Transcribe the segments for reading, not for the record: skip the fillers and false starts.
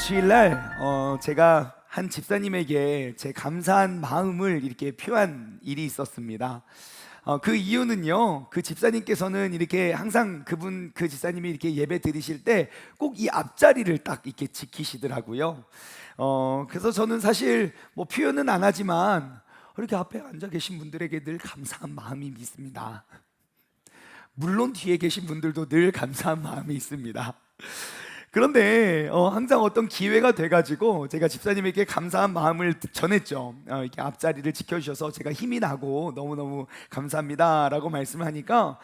주일날 제가 한 집사님에게 제 감사한 마음을 이렇게 표한 일이 있었습니다. 그 이유는요, 그 집사님께서는 이렇게 항상 그 집사님이 이렇게 예배 드리실 때 꼭 이 앞자리를 딱 이렇게 지키시더라고요. 그래서 저는 사실 뭐 표현은 안 하지만 이렇게 앞에 앉아 계신 분들에게 늘 감사한 마음이 있습니다. 물론 뒤에 계신 분들도 늘 감사한 마음이 있습니다. 그런데 항상 어떤 기회가 돼가지고 제가 집사님에게 감사한 마음을 전했죠. 이렇게 앞자리를 지켜주셔서 제가 힘이 나고 너무너무 감사합니다 라고 말씀을 하니까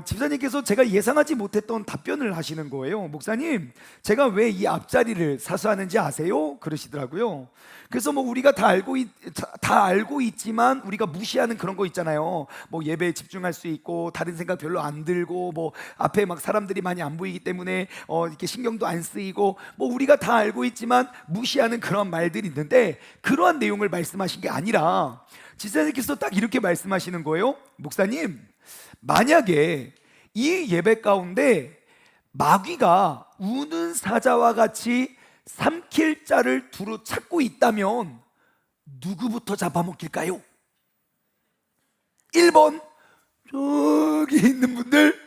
집사님께서 제가 예상하지 못했던 답변을 하시는 거예요. 목사님, 제가 왜 이 앞자리를 사수하는지 아세요? 그러시더라고요. 그래서 뭐 우리가 다 알고 있지만 우리가 무시하는 그런 거 있잖아요. 뭐 예배에 집중할 수 있고 다른 생각 별로 안 들고 뭐 앞에 막 사람들이 많이 안 보이기 때문에 이렇게 신경도 안 쓰이고 뭐 우리가 다 알고 있지만 무시하는 그런 말들이 있는데, 그러한 내용을 말씀하신 게 아니라 지사님께서 딱 이렇게 말씀하시는 거예요. 목사님, 만약에 이 예배 가운데 마귀가 우는 사자와 같이 삼킬 자를 두루 찾고 있다면 누구부터 잡아먹힐까요? 1번 저기 있는 분들,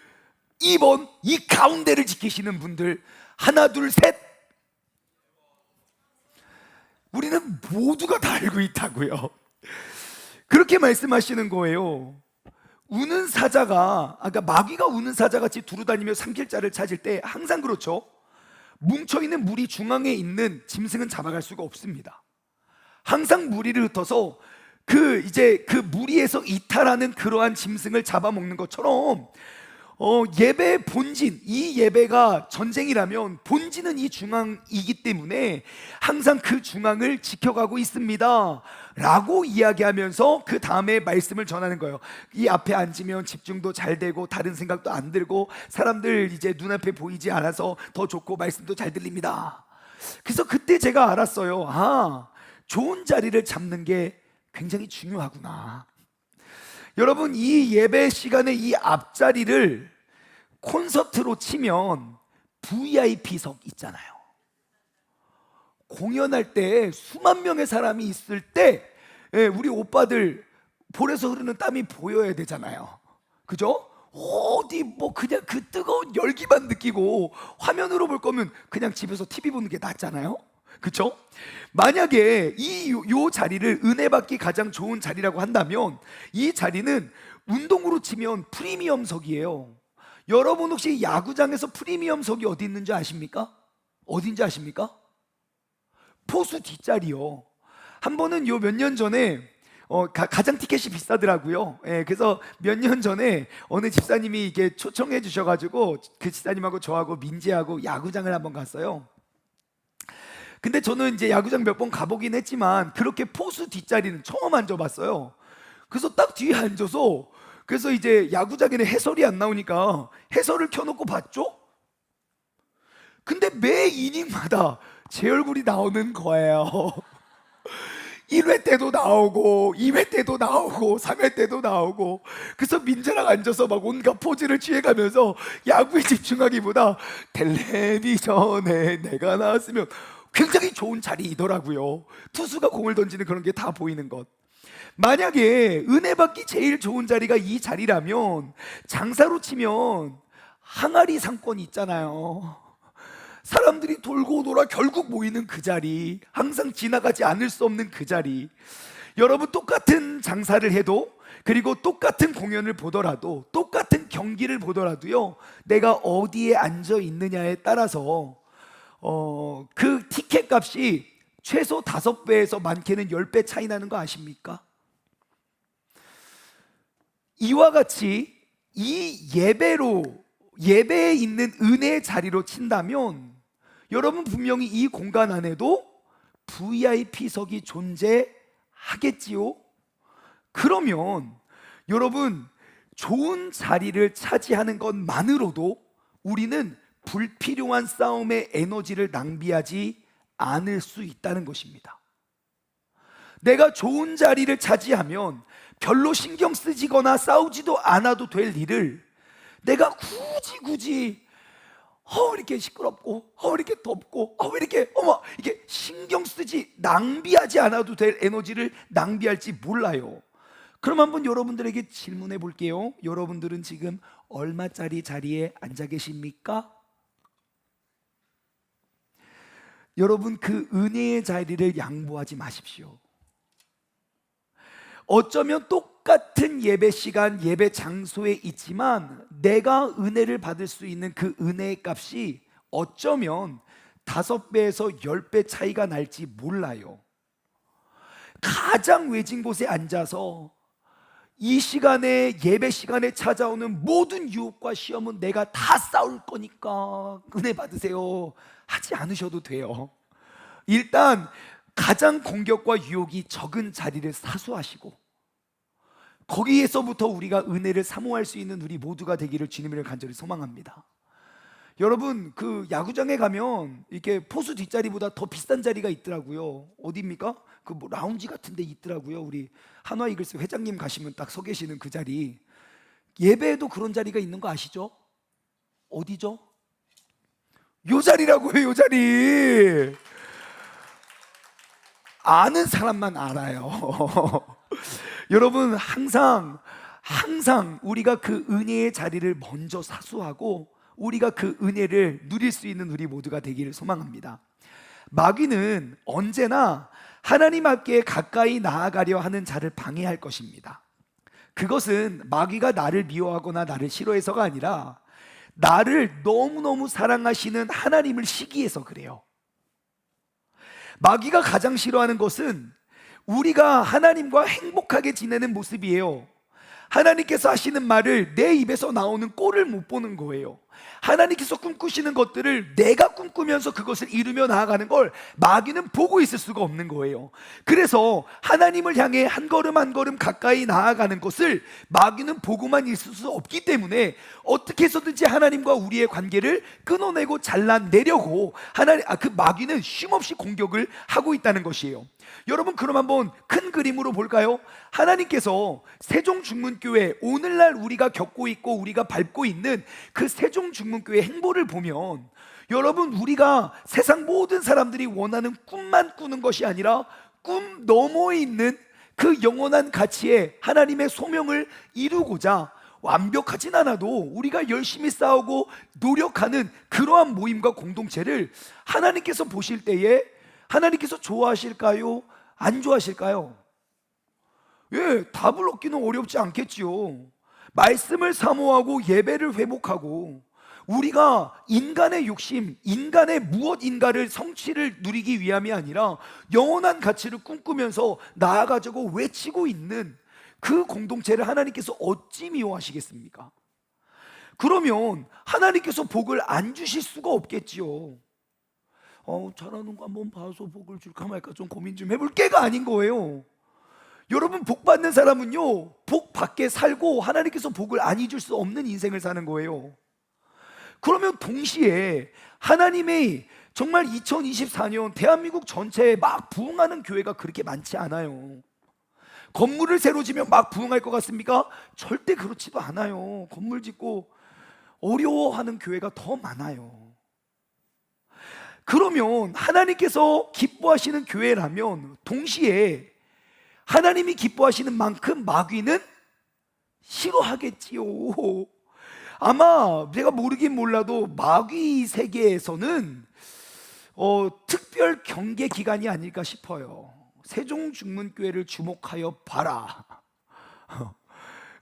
2번 이 가운데를 지키시는 분들. 하나 둘 셋. 우리는 모두가 다 알고 있다고요. 그렇게 말씀하시는 거예요. 우는 사자가, 그러니까 마귀가 우는 사자같이 두루다니며 삼킬 자를 찾을 때 항상 그렇죠. 뭉쳐있는 무리 중앙에 있는 짐승은 잡아갈 수가 없습니다. 항상 무리를 흩어서 그 무리에서 이탈하는 그러한 짐승을 잡아먹는 것처럼 예배의 본진, 이 예배가 전쟁이라면 본진은 이 중앙이기 때문에 항상 그 중앙을 지켜가고 있습니다 라고 이야기하면서 그 다음에 말씀을 전하는 거예요. 이 앞에 앉으면 집중도 잘 되고 다른 생각도 안 들고 사람들 이제 눈앞에 보이지 않아서 더 좋고 말씀도 잘 들립니다. 그래서 그때 제가 알았어요. 좋은 자리를 잡는 게 굉장히 중요하구나. 여러분, 이 예배 시간에 이 앞자리를 콘서트로 치면 VIP석 있잖아요. 공연할 때 수만 명의 사람이 있을 때 우리 오빠들 볼에서 흐르는 땀이 보여야 되잖아요. 그죠? 어디 뭐 그냥 그 뜨거운 열기만 느끼고 화면으로 볼 거면 그냥 집에서 TV 보는 게 낫잖아요. 그렇죠? 만약에 요 자리를 은혜 받기 가장 좋은 자리라고 한다면 이 자리는 운동으로 치면 프리미엄석이에요. 여러분 혹시 야구장에서 프리미엄석이 어디 있는지 아십니까? 어딘지 아십니까? 포수 뒷자리요. 한 번은 요 몇 년 전에 가장 티켓이 비싸더라고요. 그래서 몇 년 전에 어느 집사님이 이게 초청해 주셔가지고 그 집사님하고 저하고 민지하고 야구장을 한번 갔어요. 근데 저는 이제 야구장 몇 번 가보긴 했지만 그렇게 포수 뒷자리는 처음 앉아봤어요. 그래서 딱 뒤에 앉아서, 그래서 이제 야구장에는 해설이 안 나오니까 해설을 켜놓고 봤죠? 근데 매 이닝마다 제 얼굴이 나오는 거예요. 1회 때도 나오고 2회 때도 나오고 3회 때도 나오고. 그래서 민재랑 앉아서 막 온갖 포즈를 취해가면서 야구에 집중하기보다 텔레비전에 내가 나왔으면 굉장히 좋은 자리이더라고요. 투수가 공을 던지는 그런 게 다 보이는 것. 만약에 은혜 받기 제일 좋은 자리가 이 자리라면 장사로 치면 항아리 상권이 있잖아요. 사람들이 돌고 돌아 결국 모이는 그 자리, 항상 지나가지 않을 수 없는 그 자리. 여러분, 똑같은 장사를 해도, 그리고 똑같은 공연을 보더라도, 똑같은 경기를 보더라도요, 내가 어디에 앉아 있느냐에 따라서 그 티켓 값이 최소 5배에서 많게는 10배 차이 나는 거 아십니까? 이와 같이 이 예배에 있는 은혜의 자리로 친다면 여러분 분명히 이 공간 안에도 VIP석이 존재하겠지요? 그러면 여러분, 좋은 자리를 차지하는 것만으로도 우리는 불필요한 싸움의 에너지를 낭비하지 않을 수 있다는 것입니다. 내가 좋은 자리를 차지하면 별로 신경 쓰지거나 싸우지도 않아도 될 일을 내가 굳이 왜 이렇게 시끄럽고, 왜 이렇게 덥고, 왜 이렇게 이게 신경 쓰지, 낭비하지 않아도 될 에너지를 낭비할지 몰라요. 그럼 한번 여러분들에게 질문해 볼게요. 여러분들은 지금 얼마짜리 자리에 앉아 계십니까? 여러분, 그 은혜의 자리를 양보하지 마십시오. 어쩌면 똑같은 예배 시간, 예배 장소에 있지만 내가 은혜를 받을 수 있는 그 은혜의 값이 어쩌면 5배에서 10배 차이가 날지 몰라요. 가장 외진 곳에 앉아서 이 시간에, 예배 시간에 찾아오는 모든 유혹과 시험은 내가 다 싸울 거니까 은혜 받으세요 하지 않으셔도 돼요. 일단 가장 공격과 유혹이 적은 자리를 사수하시고 거기에서부터 우리가 은혜를 사모할 수 있는 우리 모두가 되기를 주님을 간절히 소망합니다. 여러분, 그 야구장에 가면 이렇게 포수 뒷자리보다 더 비싼 자리가 있더라고요. 어디입니까? 그 뭐 라운지 같은 데 있더라고요. 우리 한화 이글스 회장님 가시면 딱 서 계시는 그 자리. 예배에도 그런 자리가 있는 거 아시죠? 어디죠? 요 자리라고요, 요 자리. 아는 사람만 알아요. 여러분, 항상 우리가 그 은혜의 자리를 먼저 사수하고 우리가 그 은혜를 누릴 수 있는 우리 모두가 되기를 소망합니다. 마귀는 언제나 하나님 앞에 가까이 나아가려 하는 자를 방해할 것입니다. 그것은 마귀가 나를 미워하거나 나를 싫어해서가 아니라 나를 너무너무 사랑하시는 하나님을 시기해서 그래요. 마귀가 가장 싫어하는 것은 우리가 하나님과 행복하게 지내는 모습이에요. 하나님께서 하시는 말을 내 입에서 나오는 꼴을 못 보는 거예요. 하나님께서 꿈꾸시는 것들을 내가 꿈꾸면서 그것을 이루며 나아가는 걸 마귀는 보고 있을 수가 없는 거예요. 그래서 하나님을 향해 한 걸음 한 걸음 가까이 나아가는 것을 마귀는 보고만 있을 수 없기 때문에 어떻게 해서든지 하나님과 우리의 관계를 끊어내고 잘라내려고 그 마귀는 쉼없이 공격을 하고 있다는 것이에요. 여러분, 그럼 한번 큰 그림으로 볼까요? 하나님께서 세종중문교회, 오늘날 우리가 겪고 있고 우리가 밟고 있는 그 세종중문교회 행보를 보면 여러분, 우리가 세상 모든 사람들이 원하는 꿈만 꾸는 것이 아니라 꿈 너머에 있는 그 영원한 가치에 하나님의 소명을 이루고자 완벽하진 않아도 우리가 열심히 싸우고 노력하는 그러한 모임과 공동체를 하나님께서 보실 때에 하나님께서 좋아하실까요? 안 좋아하실까요? 답을 얻기는 어렵지 않겠지요. 말씀을 사모하고 예배를 회복하고 우리가 인간의 욕심, 인간의 무엇인가를 성취를 누리기 위함이 아니라 영원한 가치를 꿈꾸면서 나아가자고 외치고 있는 그 공동체를 하나님께서 어찌 미워하시겠습니까? 그러면 하나님께서 복을 안 주실 수가 없겠지요. 잘하는 거 한번 봐서 복을 줄까 말까 좀 고민 좀 해볼 게가 아닌 거예요. 여러분, 복 받는 사람은요, 복 받게 살고 하나님께서 복을 안 줄 수 없는 인생을 사는 거예요. 그러면 동시에 하나님의 정말 2024년 대한민국 전체에 막 부흥하는 교회가 그렇게 많지 않아요. 건물을 새로 지면 막 부흥할 것 같습니까? 절대 그렇지도 않아요. 건물 짓고 어려워하는 교회가 더 많아요. 그러면 하나님께서 기뻐하시는 교회라면 동시에 하나님이 기뻐하시는 만큼 마귀는 싫어하겠지요. 아마 내가 모르긴 몰라도 마귀 세계에서는 특별 경계 기간이 아닐까 싶어요. 세종중문교회를 주목하여 봐라.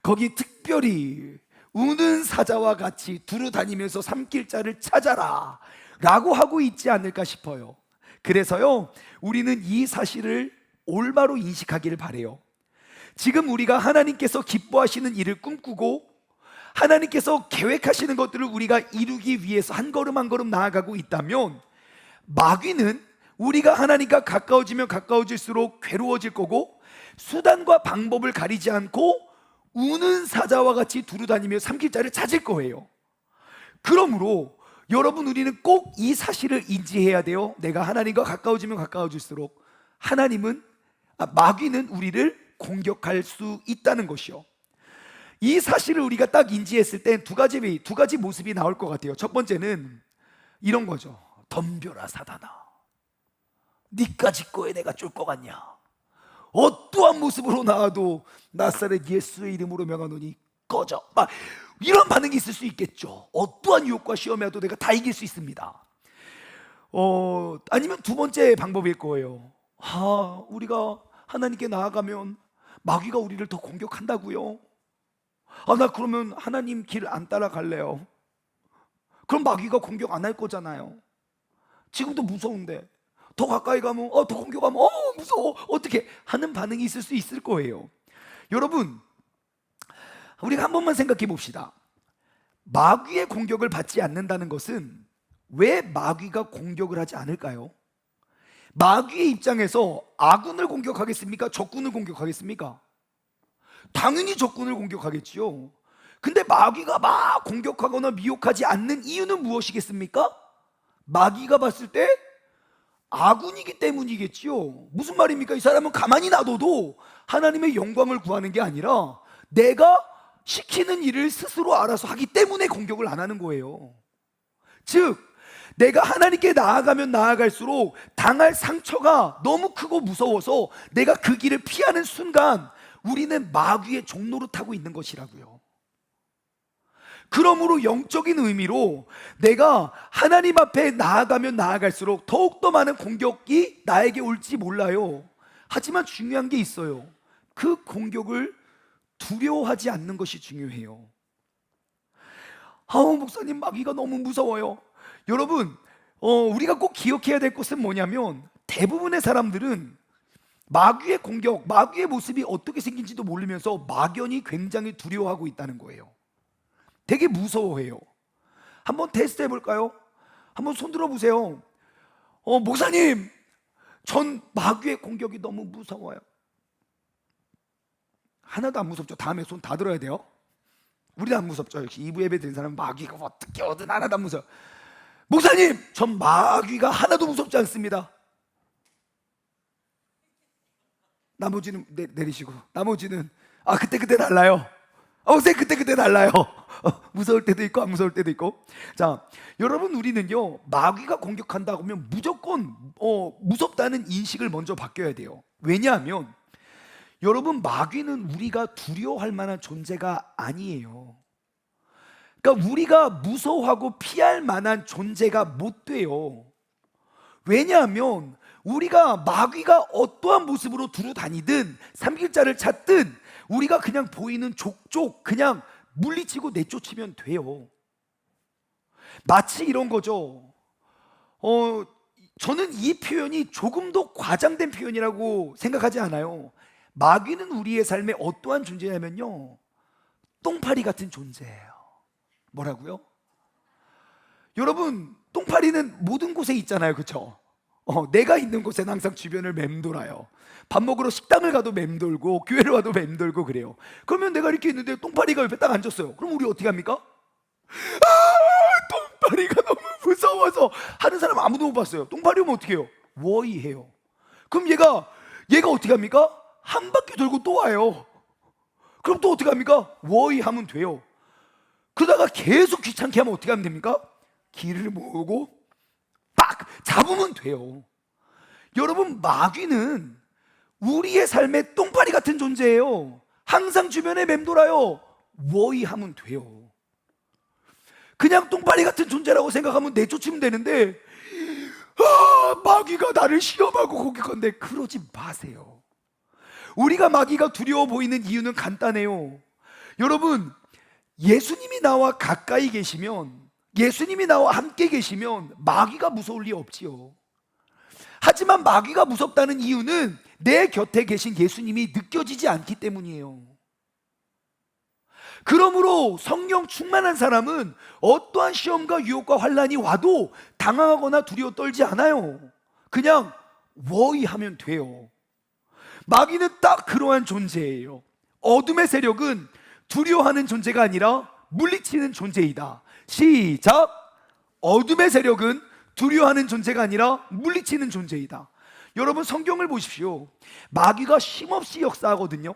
거기 특별히 우는 사자와 같이 두루 다니면서 삼킬자를 찾아라 라고 하고 있지 않을까 싶어요. 그래서요, 우리는 이 사실을 올바로 인식하기를 바래요. 지금 우리가 하나님께서 기뻐하시는 일을 꿈꾸고 하나님께서 계획하시는 것들을 우리가 이루기 위해서 한 걸음 한 걸음 나아가고 있다면 마귀는 우리가 하나님과 가까워지면 가까워질수록 괴로워질 거고 수단과 방법을 가리지 않고 우는 사자와 같이 두루다니며 삼킬자를 찾을 거예요. 그러므로 여러분, 우리는 꼭 이 사실을 인지해야 돼요. 내가 하나님과 가까워지면 가까워질수록 마귀는 우리를 공격할 수 있다는 것이요. 이 사실을 우리가 딱 인지했을 때 두 가지 모습이 나올 것 같아요. 첫 번째는 이런 거죠. 덤벼라 사단아, 니까지 거에 내가 쫄 것 같냐? 어떠한 모습으로 나와도 나사렛 예수의 이름으로 명하노니 꺼져. 막 이런 반응이 있을 수 있겠죠. 어떠한 유혹과 시험에 와도 내가 다 이길 수 있습니다. 아니면 두 번째 방법일 거예요. 우리가 하나님께 나아가면 마귀가 우리를 더 공격한다고요? 나 그러면 하나님 길 안 따라갈래요. 그럼 마귀가 공격 안 할 거잖아요. 지금도 무서운데 더 가까이 가면 더 공격하면 무서워, 어떻게 하는 반응이 있을 수 있을 거예요. 여러분, 우리가 한 번만 생각해 봅시다. 마귀의 공격을 받지 않는다는 것은 왜 마귀가 공격을 하지 않을까요? 마귀의 입장에서 아군을 공격하겠습니까? 적군을 공격하겠습니까? 당연히 적군을 공격하겠지요. 근데 마귀가 막 공격하거나 미혹하지 않는 이유는 무엇이겠습니까? 마귀가 봤을 때 아군이기 때문이겠지요. 무슨 말입니까? 이 사람은 가만히 놔둬도 하나님의 영광을 구하는 게 아니라 내가 시키는 일을 스스로 알아서 하기 때문에 공격을 안 하는 거예요. 즉, 내가 하나님께 나아가면 나아갈수록 당할 상처가 너무 크고 무서워서 내가 그 길을 피하는 순간 우리는 마귀의 종로를 타고 있는 것이라고요. 그러므로 영적인 의미로 내가 하나님 앞에 나아가면 나아갈수록 더욱더 많은 공격이 나에게 올지 몰라요. 하지만 중요한 게 있어요. 그 공격을 두려워하지 않는 것이 중요해요. 목사님, 마귀가 너무 무서워요. 여러분, 우리가 꼭 기억해야 될 것은 뭐냐면 대부분의 사람들은 마귀의 공격, 마귀의 모습이 어떻게 생긴지도 모르면서 막연히 굉장히 두려워하고 있다는 거예요. 되게 무서워해요. 한번 테스트 해볼까요? 한번 손 들어보세요. 목사님, 전 마귀의 공격이 너무 무서워요. 하나도 안 무섭죠? 다음에 손 다 들어야 돼요. 우리도 안 무섭죠? 역시 2부 예배 드린 사람은 마귀가 어떻게 오든 하나도 안 무서워. 목사님, 전 마귀가 하나도 무섭지 않습니다. 나머지는 내리시고, 나머지는 그때 달라요. 선생님, 그때 달라요. 무서울 때도 있고 안 무서울 때도 있고. 자, 여러분, 우리는요 마귀가 공격한다고 하면 무조건 무섭다는 인식을 먼저 바뀌어야 돼요. 왜냐하면 여러분, 마귀는 우리가 두려워할 만한 존재가 아니에요. 그러니까 우리가 무서워하고 피할 만한 존재가 못 돼요. 왜냐하면 우리가 마귀가 어떠한 모습으로 두루 다니든 삼킬자를 찾든 우리가 그냥 보이는 족족 그냥 물리치고 내쫓으면 돼요. 마치 이런 거죠. 저는 이 표현이 조금도 과장된 표현이라고 생각하지 않아요. 마귀는 우리의 삶에 어떠한 존재냐면요, 똥파리 같은 존재예요. 뭐라고요? 여러분, 똥파리는 모든 곳에 있잖아요, 그렇죠? 내가 있는 곳에는 항상 주변을 맴돌아요. 밥 먹으러 식당을 가도 맴돌고 교회를 와도 맴돌고 그래요. 그러면 내가 이렇게 있는데 똥파리가 옆에 딱 앉았어요. 그럼 우리 어떻게 합니까? 똥파리가 너무 무서워서 하는 사람 아무도 못 봤어요. 똥파리 오면 어떻게 해요? 워이해요. 그럼 얘가 어떻게 합니까? 한 바퀴 돌고 또 와요. 그럼 또 어떻게 합니까? 워이하면 돼요. 그러다가 계속 귀찮게 하면 어떻게 하면 됩니까? 길을 모으고 빡 잡으면 돼요. 여러분, 마귀는 우리의 삶에 똥파리 같은 존재예요. 항상 주변에 맴돌아요. 워이하면 돼요. 그냥 똥파리 같은 존재라고 생각하면 내쫓으면 되는데 마귀가 나를 시험하고 공격한데 그러지 마세요. 우리가 마귀가 두려워 보이는 이유는 간단해요. 여러분, 예수님이 나와 가까이 계시면, 예수님이 나와 함께 계시면 마귀가 무서울 리 없지요. 하지만 마귀가 무섭다는 이유는 내 곁에 계신 예수님이 느껴지지 않기 때문이에요. 그러므로 성령 충만한 사람은 어떠한 시험과 유혹과 환난이 와도 당황하거나 두려워 떨지 않아요. 그냥 워이하면 돼요. 마귀는 딱 그러한 존재예요. 어둠의 세력은 두려워하는 존재가 아니라 물리치는 존재이다. 시작! 어둠의 세력은 두려워하는 존재가 아니라 물리치는 존재이다. 여러분, 성경을 보십시오. 마귀가 쉼없이 역사하거든요.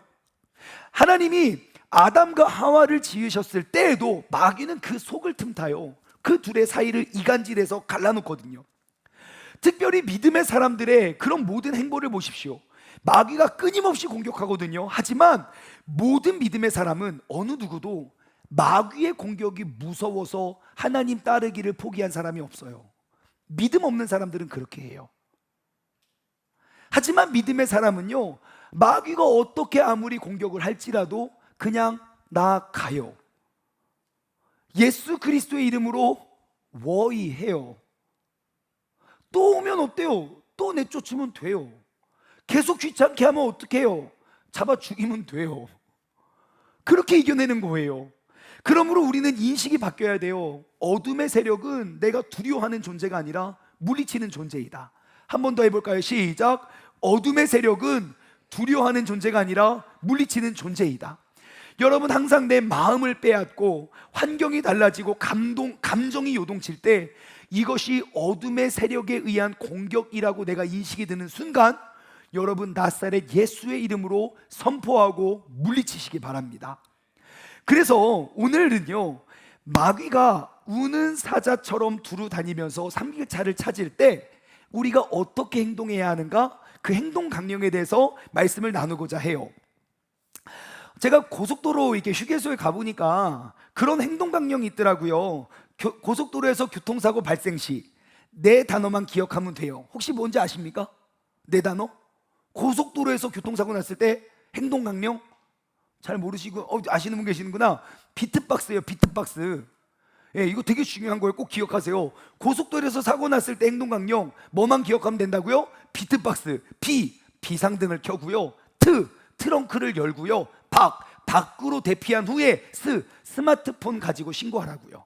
하나님이 아담과 하와를 지으셨을 때에도 마귀는 그 속을 틈타요. 그 둘의 사이를 이간질해서 갈라놓거든요. 특별히 믿음의 사람들의 그런 모든 행보를 보십시오. 마귀가 끊임없이 공격하거든요. 하지만 모든 믿음의 사람은 어느 누구도 마귀의 공격이 무서워서 하나님 따르기를 포기한 사람이 없어요. 믿음 없는 사람들은 그렇게 해요. 하지만 믿음의 사람은요, 마귀가 어떻게 아무리 공격을 할지라도 그냥 나아가요. 예수 그리스도의 이름으로 워이해요. 또 오면 어때요? 또 내쫓으면 돼요. 계속 귀찮게 하면 어떡해요? 잡아 죽이면 돼요. 그렇게 이겨내는 거예요. 그러므로 우리는 인식이 바뀌어야 돼요. 어둠의 세력은 내가 두려워하는 존재가 아니라 물리치는 존재이다. 한 번 더 해볼까요? 시작. 어둠의 세력은 두려워하는 존재가 아니라 물리치는 존재이다. 여러분, 항상 내 마음을 빼앗고 환경이 달라지고 감정이 요동칠 때 이것이 어둠의 세력에 의한 공격이라고 내가 인식이 드는 순간, 여러분 나사렛 예수의 이름으로 선포하고 물리치시기 바랍니다. 그래서 오늘은요, 마귀가 우는 사자처럼 두루 다니면서 삼킬자를 찾을 때 우리가 어떻게 행동해야 하는가, 그 행동 강령에 대해서 말씀을 나누고자 해요. 제가 고속도로 이렇게 휴게소에 가보니까 그런 행동 강령이 있더라고요. 고속도로에서 교통사고 발생 시 네 단어만 기억하면 돼요. 혹시 뭔지 아십니까? 네 단어? 고속도로에서 교통사고 났을 때 행동 강령? 잘 모르시고 아시는 분 계시는구나. 비트박스예요. 비트박스. 예, 이거 되게 중요한 거예요. 꼭 기억하세요. 고속도로에서 사고 났을 때 행동 강령 뭐만 기억하면 된다고요? 비트박스. 비상등을 켜고요. 트렁크를 열고요. 밖으로 대피한 후에 스마트폰 가지고 신고하라고요.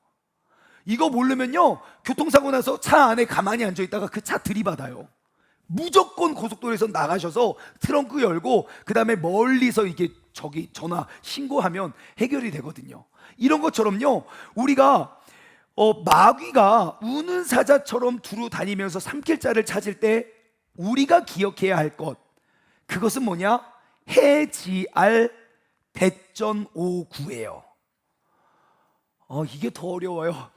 이거 모르면요, 교통사고 나서 차 안에 가만히 앉아있다가 그 차 들이받아요. 무조건 고속도로에서 나가셔서 트렁크 열고 그 다음에 멀리서 이게 전화 신고하면 해결이 되거든요. 이런 것처럼요, 우리가 마귀가 우는 사자처럼 두루 다니면서 삼킬자를 찾을 때 우리가 기억해야 할 것, 그것은 뭐냐? 해지알 배전오구예요. 이게 더 어려워요.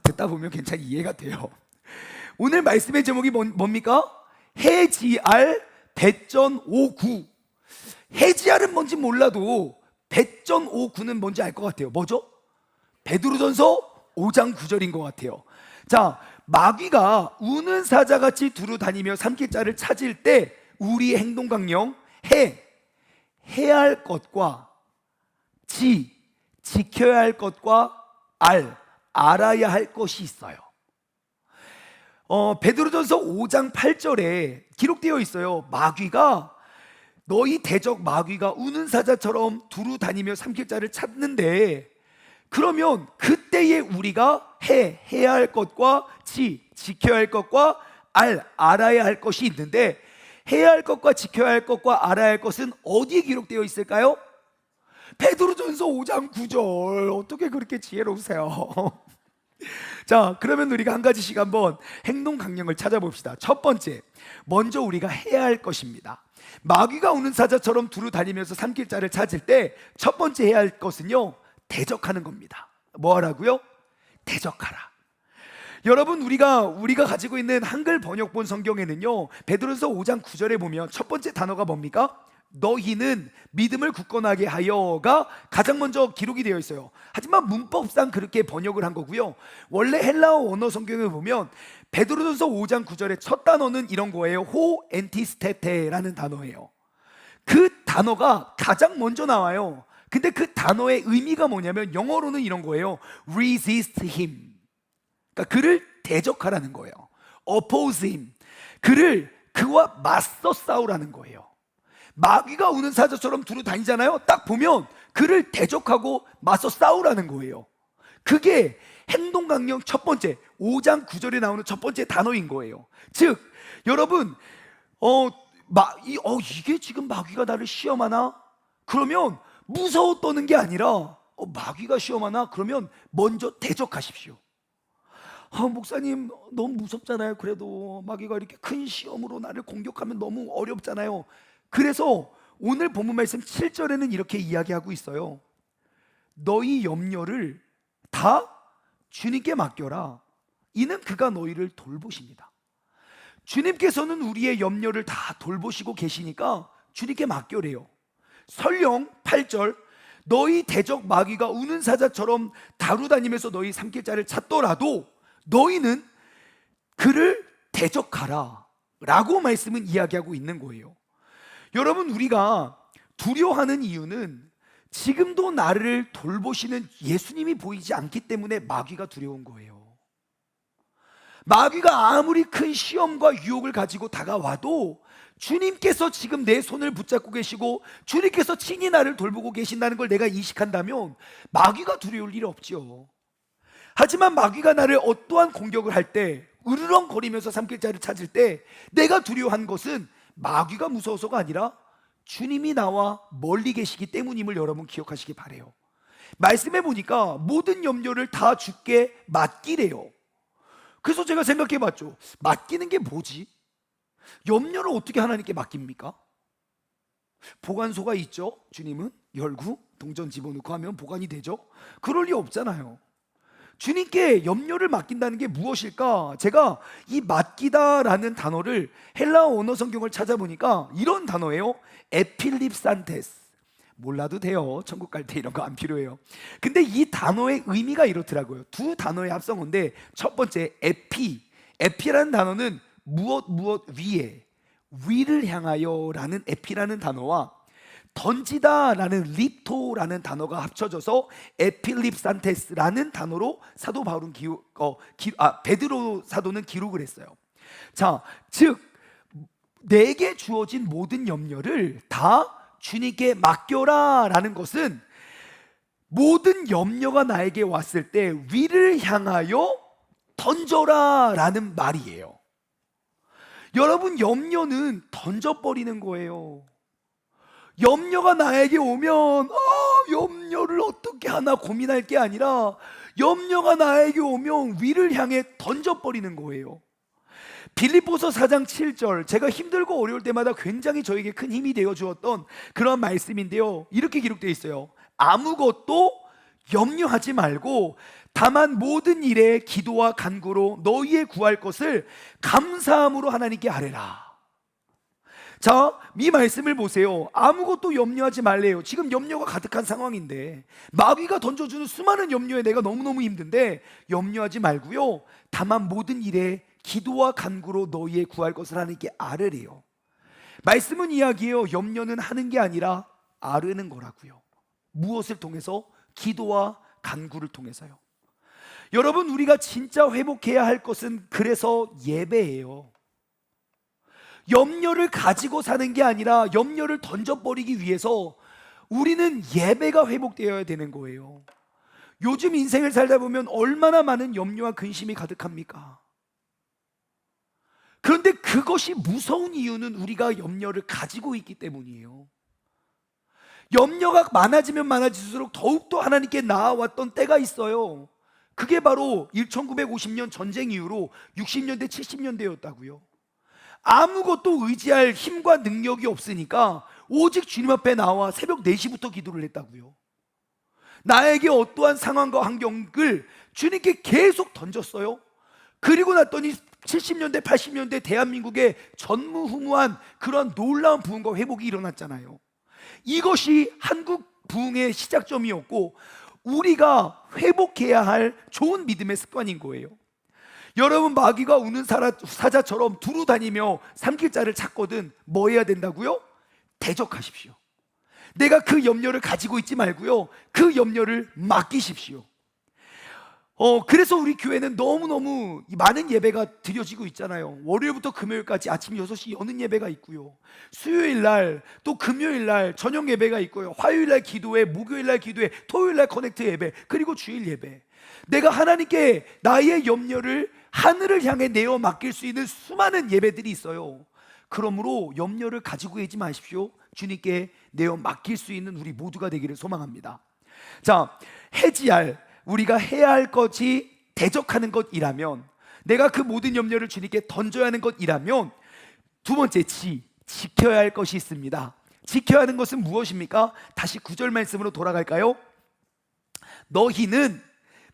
듣다 보면 괜찮이 이해가 돼요. 오늘 말씀의 제목이 뭡니까? 해지알 배전오구. 해지알은 뭔지 몰라도 배전오구는 뭔지 알 것 같아요. 뭐죠? 베드로전서 5장 9절인 것 같아요. 자, 마귀가 우는 사자같이 두루 다니며 삼킬자를 찾을 때 우리의 행동 강령, 해야 할 것과 지켜야 할 것과 알아야 할 것이 있어요. 베드로전서 5장 8절에 기록되어 있어요. 너희 대적 마귀가 우는 사자처럼 두루 다니며 삼킬자를 찾는데, 그러면 그때에 우리가 해야 할 것과 지켜야 할 것과 알아야 할 것이 있는데, 해야 할 것과 지켜야 할 것과 알아야 할 것은 어디에 기록되어 있을까요? 베드로전서 5장 9절. 어떻게 그렇게 지혜로우세요? 자, 그러면 우리가 한 가지씩 한번 행동 강령을 찾아봅시다. 첫 번째, 먼저 우리가 해야 할 것입니다. 마귀가 우는 사자처럼 두루 다니면서 삼킬자를 찾을 때 첫 번째 해야 할 것은요, 대적하는 겁니다. 뭐 하라고요? 대적하라. 여러분, 우리가 가지고 있는 한글 번역본 성경에는요, 베드로전서 5장 9절에 보면 첫 번째 단어가 뭡니까? 너희는 믿음을 굳건하게 하여가 가장 먼저 기록이 되어 있어요. 하지만 문법상 그렇게 번역을 한 거고요. 원래 헬라어 원어 성경을 보면 베드로전서 5장 9절의 첫 단어는 이런 거예요. 호 엔티스테테라는 단어예요. 그 단어가 가장 먼저 나와요. 근데 그 단어의 의미가 뭐냐면 영어로는 이런 거예요. resist him. 그러니까 그를 대적하라는 거예요. oppose him. 그와 맞서 싸우라는 거예요. 마귀가 우는 사자처럼 두루 다니잖아요. 딱 보면 그를 대적하고 맞서 싸우라는 거예요. 그게 행동 강령 첫 번째 5장 9절에 나오는 첫 번째 단어인 거예요. 즉, 여러분, 이게 지금 마귀가 나를 시험하나? 그러면 무서워 떠는 게 아니라 마귀가 시험하나? 그러면 먼저 대적하십시오. 목사님, 너무 무섭잖아요. 그래도 마귀가 이렇게 큰 시험으로 나를 공격하면 너무 어렵잖아요. 그래서 오늘 본문 말씀 7절에는 이렇게 이야기하고 있어요. 너희 염려를 다 주님께 맡겨라. 이는 그가 너희를 돌보십니다. 주님께서는 우리의 염려를 다 돌보시고 계시니까 주님께 맡겨래요. 설령 8절 너희 대적 마귀가 우는 사자처럼 다루다니면서 너희 삼킬 자를 찾더라도 너희는 그를 대적하라 라고 말씀은 이야기하고 있는 거예요. 여러분, 우리가 두려워하는 이유는 지금도 나를 돌보시는 예수님이 보이지 않기 때문에 마귀가 두려운 거예요. 마귀가 아무리 큰 시험과 유혹을 가지고 다가와도 주님께서 지금 내 손을 붙잡고 계시고 주님께서 친히 나를 돌보고 계신다는 걸 내가 인식한다면 마귀가 두려울 일 없죠. 하지만 마귀가 나를 어떠한 공격을 할 때, 으르렁거리면서 삼킬 자를 찾을 때 내가 두려워한 것은 마귀가 무서워서가 아니라 주님이 나와 멀리 계시기 때문임을 여러분 기억하시기 바래요. 말씀해 보니까 모든 염려를 다 주께 맡기래요. 그래서 제가 생각해 봤죠. 맡기는 게 뭐지? 염려를 어떻게 하나님께 맡깁니까? 보관소가 있죠. 주님은 열고 동전 집어넣고 하면 보관이 되죠. 그럴 리 없잖아요. 주님께 염려를 맡긴다는 게 무엇일까? 제가 이 맡기다라는 단어를 헬라어 언어 성경을 찾아보니까 이런 단어예요. 에필립산테스. 몰라도 돼요. 천국 갈 때 이런 거 안 필요해요. 근데 이 단어의 의미가 이렇더라고요. 두 단어의 합성어인데, 첫 번째 에피라는 단어는 무엇 위에, 위를 향하여 라는 에피라는 단어와 던지다라는 립토라는 단어가 합쳐져서 에필립산테스라는 단어로 사도 바울은 베드로 사도는 기록을 했어요. 자, 즉 내게 주어진 모든 염려를 다 주님께 맡겨라 라는 것은 모든 염려가 나에게 왔을 때 위를 향하여 던져라 라는 말이에요. 여러분, 염려는 던져버리는 거예요. 염려가 나에게 오면 염려를 어떻게 하나 고민할 게 아니라 염려가 나에게 오면 위를 향해 던져버리는 거예요. 빌립보서 4장 7절, 제가 힘들고 어려울 때마다 굉장히 저에게 큰 힘이 되어 주었던 그런 말씀인데요, 이렇게 기록되어 있어요. 아무것도 염려하지 말고 다만 모든 일에 기도와 간구로 너희의 구할 것을 감사함으로 하나님께 아뢰라. 자, 이 말씀을 보세요. 아무것도 염려하지 말래요. 지금 염려가 가득한 상황인데, 마귀가 던져주는 수많은 염려에 내가 너무너무 힘든데 염려하지 말고요, 다만 모든 일에 기도와 간구로 너희의 구할 것을 하나님께 아뢰래요. 말씀은 이야기해요. 염려는 하는 게 아니라 아뢰는 거라고요. 무엇을 통해서? 기도와 간구를 통해서요. 여러분, 우리가 진짜 회복해야 할 것은 그래서 예배예요. 염려를 가지고 사는 게 아니라 염려를 던져버리기 위해서 우리는 예배가 회복되어야 되는 거예요. 요즘 인생을 살다 보면 얼마나 많은 염려와 근심이 가득합니까? 그런데 그것이 무서운 이유는 우리가 염려를 가지고 있기 때문이에요. 염려가 많아지면 많아질수록 더욱더 하나님께 나아왔던 때가 있어요. 그게 바로 1950년 전쟁 이후로 60년대 70년대였다고요. 아무것도 의지할 힘과 능력이 없으니까 오직 주님 앞에 나와 새벽 4시부터 기도를 했다고요. 나에게 어떠한 상황과 환경을 주님께 계속 던졌어요. 그리고 났더니 70년대 80년대 대한민국에 전무후무한 그런 놀라운 부흥과 회복이 일어났잖아요. 이것이 한국 부흥의 시작점이었고 우리가 회복해야 할 좋은 믿음의 습관인 거예요. 여러분, 마귀가 우는 사자처럼 두루 다니며 삼킬 자를 찾거든 뭐 해야 된다고요? 대적하십시오. 내가 그 염려를 가지고 있지 말고요, 그 염려를 맡기십시오. 그래서 우리 교회는 너무너무 많은 예배가 드려지고 있잖아요. 월요일부터 금요일까지 아침 6시 여는 예배가 있고요, 수요일날 또 금요일날 저녁 예배가 있고요, 화요일날 기도회, 목요일날 기도회, 토요일날 커넥트 예배, 그리고 주일 예배. 내가 하나님께 나의 염려를 하늘을 향해 내어 맡길 수 있는 수많은 예배들이 있어요. 그러므로 염려를 가지고 있지 마십시오. 주님께 내어 맡길 수 있는 우리 모두가 되기를 소망합니다. 자, 우리가 해야 할 것이 대적하는 것이라면, 내가 그 모든 염려를 주님께 던져야 하는 것이라면, 두 번째 지켜야 할 것이 있습니다. 지켜야 하는 것은 무엇입니까? 다시 9절 말씀으로 돌아갈까요? 너희는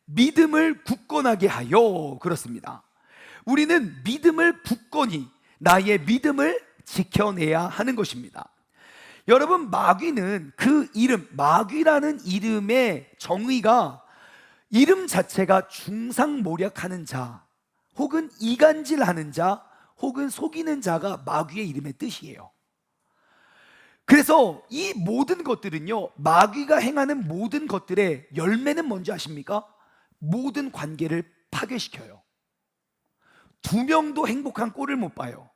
믿음을 굳건하게 하여. 그렇습니다. 우리는 믿음을 굳건히, 나의 믿음을 지켜내야 하는 것입니다. 여러분, 마귀는 그 이름, 마귀라는 이름의 정의가 이름 자체가 중상모략하는 자, 혹은 이간질하는 자, 혹은 속이는 자가 마귀의 이름의 뜻이에요. 그래서 이 모든 것들은요, 마귀가 행하는 모든 것들의 열매는 뭔지 아십니까? 모든 관계를 파괴시켜요. 두 명도 행복한 꼴을 못 봐요.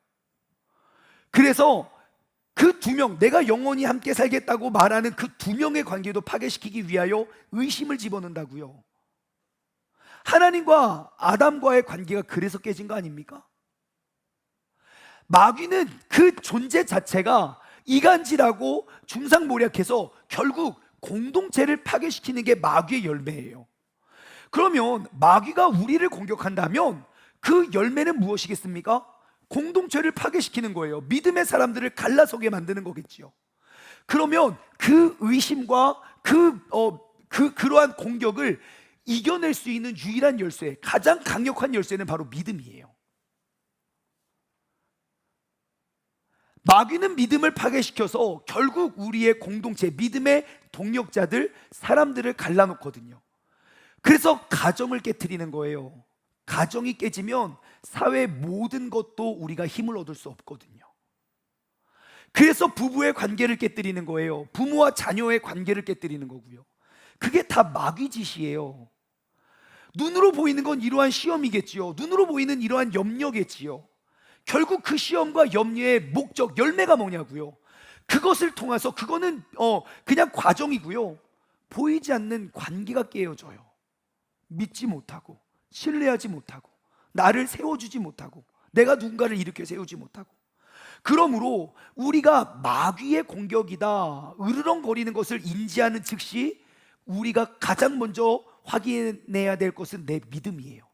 그래서 그 두 명, 내가 영원히 함께 살겠다고 말하는 그 두 명의 관계도 파괴시키기 위하여 의심을 집어넣는다고요. 하나님과 아담과의 관계가 그래서 깨진 거 아닙니까? 마귀는 그 존재 자체가 이간질하고 중상모략해서 결국 공동체를 파괴시키는 게 마귀의 열매예요. 그러면 마귀가 우리를 공격한다면 그 열매는 무엇이겠습니까? 공동체를 파괴시키는 거예요. 믿음의 사람들을 갈라서게 만드는 거겠지요. 그러면 그 의심과 그러한 공격을 이겨낼 수 있는 유일한 열쇠, 가장 강력한 열쇠는 바로 믿음이에요. 마귀는 믿음을 파괴시켜서 결국 우리의 공동체, 믿음의 동력자들, 사람들을 갈라놓거든요. 그래서 가정을 깨트리는 거예요. 가정이 깨지면 사회의 모든 것도 우리가 힘을 얻을 수 없거든요. 그래서 부부의 관계를 깨트리는 거예요. 부모와 자녀의 관계를 깨트리는 거고요. 그게 다 마귀 짓이에요. 눈으로 보이는 건 이러한 시험이겠지요. 눈으로 보이는 이러한 염려겠지요. 결국 그 시험과 염려의 목적, 열매가 뭐냐고요? 그것을 통해서, 그거는 그냥 과정이고요, 보이지 않는 관계가 깨어져요. 믿지 못하고, 신뢰하지 못하고, 나를 세워주지 못하고, 내가 누군가를 일으켜 세우지 못하고. 그러므로 우리가 마귀의 공격이다, 으르렁거리는 것을 인지하는 즉시 우리가 가장 먼저 확인해야 될 것은 내 믿음이에요.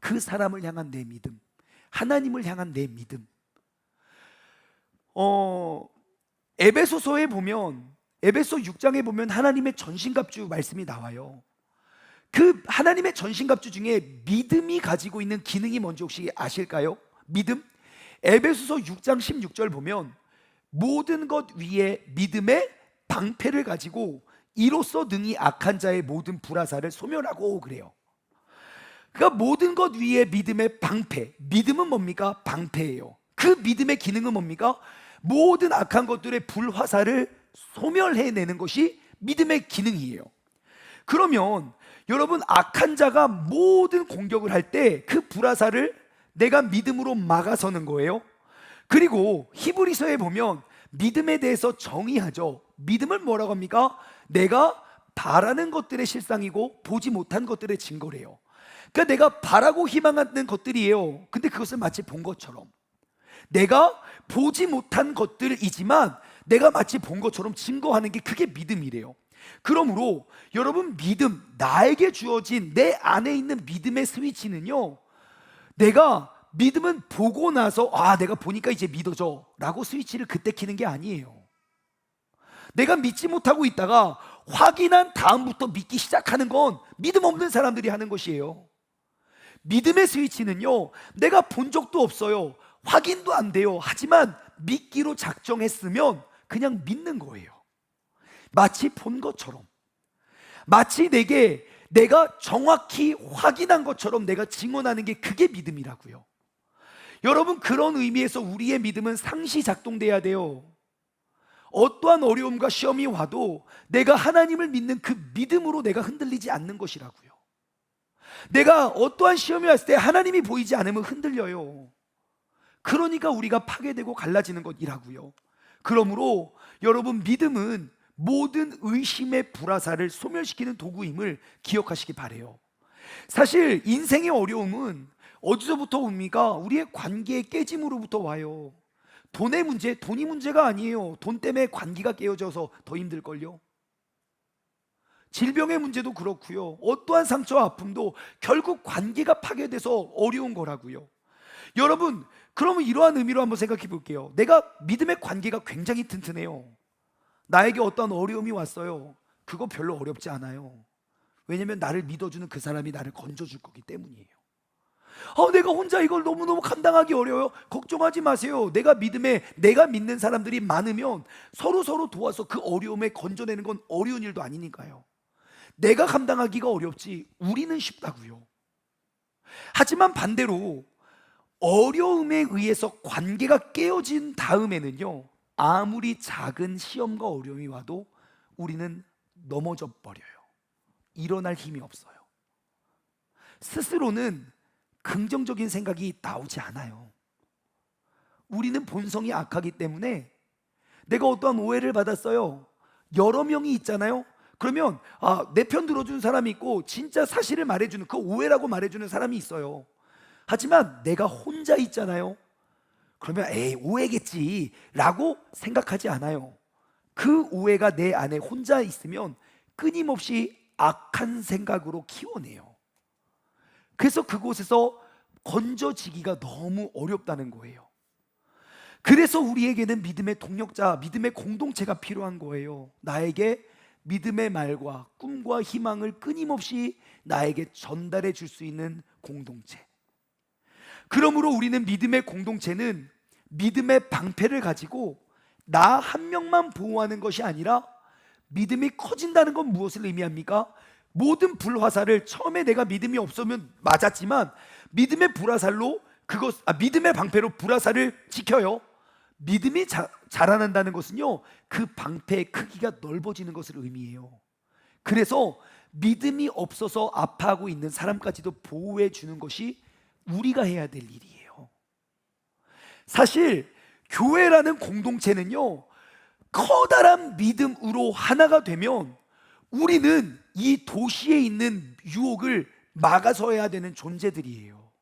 그 사람을 향한 내 믿음, 하나님을 향한 내 믿음. 에베소서에 보면, 에베소 6장에 보면 하나님의 전신갑주 말씀이 나와요. 그 하나님의 전신갑주 중에 믿음이 가지고 있는 기능이 뭔지 혹시 아실까요? 믿음? 에베소서 6장 16절 보면 모든 것 위에 믿음의 방패를 가지고 이로써 능히 악한 자의 모든 불화살을 소멸하고 그래요. 그러니까 모든 것 위에 믿음의 방패, 믿음은 뭡니까? 방패예요. 그 믿음의 기능은 뭡니까? 모든 악한 것들의 불화살을 소멸해내는 것이 믿음의 기능이에요. 그러면 여러분, 악한 자가 모든 공격을 할 때 그 불화살을 내가 믿음으로 막아서는 거예요. 그리고 히브리서에 보면 믿음에 대해서 정의하죠. 믿음을 뭐라고 합니까? 내가 바라는 것들의 실상이고 보지 못한 것들의 증거래요. 그러니까 내가 바라고 희망하는 것들이에요. 근데 그것을 마치 본 것처럼, 내가 보지 못한 것들이지만 내가 마치 본 것처럼 증거하는 게, 그게 믿음이래요. 그러므로 여러분, 믿음, 나에게 주어진 내 안에 있는 믿음의 스위치는요, 내가 믿음은 보고 나서 내가 보니까 이제 믿어져 라고 스위치를 그때 키는 게 아니에요. 내가 믿지 못하고 있다가 확인한 다음부터 믿기 시작하는 건 믿음 없는 사람들이 하는 것이에요. 믿음의 스위치는요, 내가 본 적도 없어요, 확인도 안 돼요, 하지만 믿기로 작정했으면 그냥 믿는 거예요. 마치 본 것처럼, 마치 내가 정확히 확인한 것처럼 내가 증언하는 게, 그게 믿음이라고요. 여러분, 그런 의미에서 우리의 믿음은 상시 작동돼야 돼요. 어떠한 어려움과 시험이 와도 내가 하나님을 믿는 그 믿음으로 내가 흔들리지 않는 것이라고요. 내가 어떠한 시험이 왔을 때 하나님이 보이지 않으면 흔들려요. 그러니까 우리가 파괴되고 갈라지는 것이라고요. 그러므로 여러분, 믿음은 모든 의심의 불화살을 소멸시키는 도구임을 기억하시기 바래요. 사실 인생의 어려움은 어디서부터 옵니까? 우리의 관계의 깨짐으로부터 와요. 돈의 문제, 돈이 문제가 아니에요. 돈 때문에 관계가 깨어져서 더 힘들걸요. 질병의 문제도 그렇고요. 어떠한 상처와 아픔도 결국 관계가 파괴돼서 어려운 거라고요. 여러분, 그러면 이러한 의미로 한번 생각해 볼게요. 내가 믿음의 관계가 굉장히 튼튼해요. 나에게 어떤 어려움이 왔어요. 그거 별로 어렵지 않아요. 왜냐면 나를 믿어주는 그 사람이 나를 건져줄 거기 때문이에요. 내가 혼자 이걸 너무너무 감당하기 어려워요. 걱정하지 마세요. 내가 믿는 사람들이 많으면 서로 도와서 그 어려움에 건져내는 건 어려운 일도 아니니까요. 내가 감당하기가 어렵지 우리는 쉽다고요. 하지만 반대로 어려움에 의해서 관계가 깨어진 다음에는요, 아무리 작은 시험과 어려움이 와도 우리는 넘어져 버려요. 일어날 힘이 없어요. 스스로는 긍정적인 생각이 나오지 않아요. 우리는 본성이 악하기 때문에 내가 어떠한 오해를 받았어요. 여러 명이 있잖아요. 그러면 내 편 들어주는 사람이 있고 진짜 사실을 말해주는, 그 오해라고 말해주는 사람이 있어요. 하지만 내가 혼자 있잖아요. 그러면 에이 오해겠지 라고 생각하지 않아요. 그 오해가 내 안에 혼자 있으면 끊임없이 악한 생각으로 키워내요. 그래서 그곳에서 건져지기가 너무 어렵다는 거예요. 그래서 우리에게는 믿음의 동력자, 믿음의 공동체가 필요한 거예요. 나에게 믿음의 말과 꿈과 희망을 끊임없이 나에게 전달해 줄 수 있는 공동체. 그러므로 우리는 믿음의 공동체는 믿음의 방패를 가지고 나 한 명만 보호하는 것이 아니라, 믿음이 커진다는 건 무엇을 의미합니까? 모든 불화살을 처음에 내가 믿음이 없으면 맞았지만 믿음의 불화살로 믿음의 방패로 불화살을 지켜요. 믿음이 자라난다는 것은요, 그 방패의 크기가 넓어지는 것을 의미해요. 그래서 믿음이 없어서 아파하고 있는 사람까지도 보호해 주는 것이 우리가 해야 될 일이에요. 사실 교회라는 공동체는요, 커다란 믿음으로 하나가 되면 우리는 이 도시에 있는 유혹을 막아서야 되는 존재들이에요.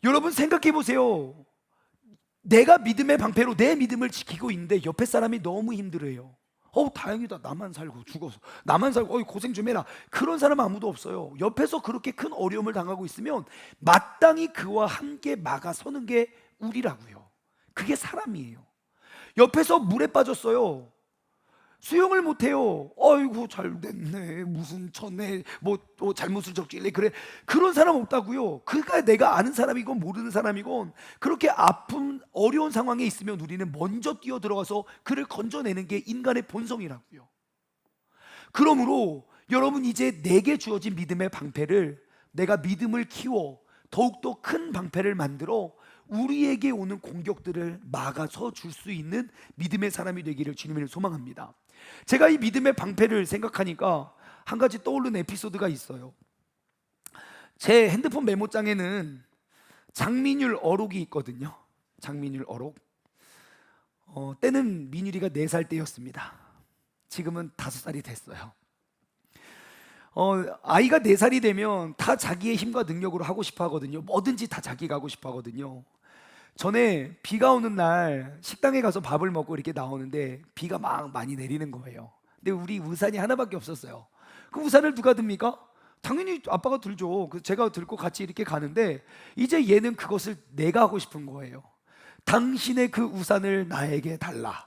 여러분 생각해 보세요. 내가 믿음의 방패로 내 믿음을 지키고 있는데 옆에 사람이 너무 힘들어요. 다행이다. 나만 살고 죽어서. 나만 살고 고생 좀 해라. 그런 사람 아무도 없어요. 옆에서 그렇게 큰 어려움을 당하고 있으면 마땅히 그와 함께 막아서는 게 우리라고요. 그게 사람이에요. 옆에서 물에 빠졌어요. 수영을 못해요. 아이고 잘 됐네. 무슨 쳤네. 잘못을 적질래. 그래. 그런 사람 없다고요. 그러니까 내가 아는 사람이건 모르는 사람이건 그렇게 아픈 어려운 상황에 있으면 우리는 먼저 뛰어 들어가서 그를 건져내는 게 인간의 본성이라고요. 그러므로 여러분, 이제 내게 주어진 믿음의 방패를, 내가 믿음을 키워 더욱더 큰 방패를 만들어 우리에게 오는 공격들을 막아서 줄 수 있는 믿음의 사람이 되기를 주님을 소망합니다. 제가 이 믿음의 방패를 생각하니까 한 가지 떠오르는 에피소드가 있어요. 제 핸드폰 메모장에는 장민율 어록이 있거든요. 장민율 어록. 때는 민율이가 4살 때였습니다. 지금은 5살이 됐어요. 아이가 4살이 되면 다 자기의 힘과 능력으로 하고 싶어 하거든요. 뭐든지 다 자기가 하고 싶어 하거든요. 전에 비가 오는 날 식당에 가서 밥을 먹고 이렇게 나오는데 비가 막 많이 내리는 거예요. 근데 우리 우산이 하나밖에 없었어요. 그 우산을 누가 듭니까? 당연히 아빠가 들죠. 제가 들고 같이 이렇게 가는데 이제 얘는 그것을 내가 하고 싶은 거예요. 당신의 그 우산을 나에게 달라.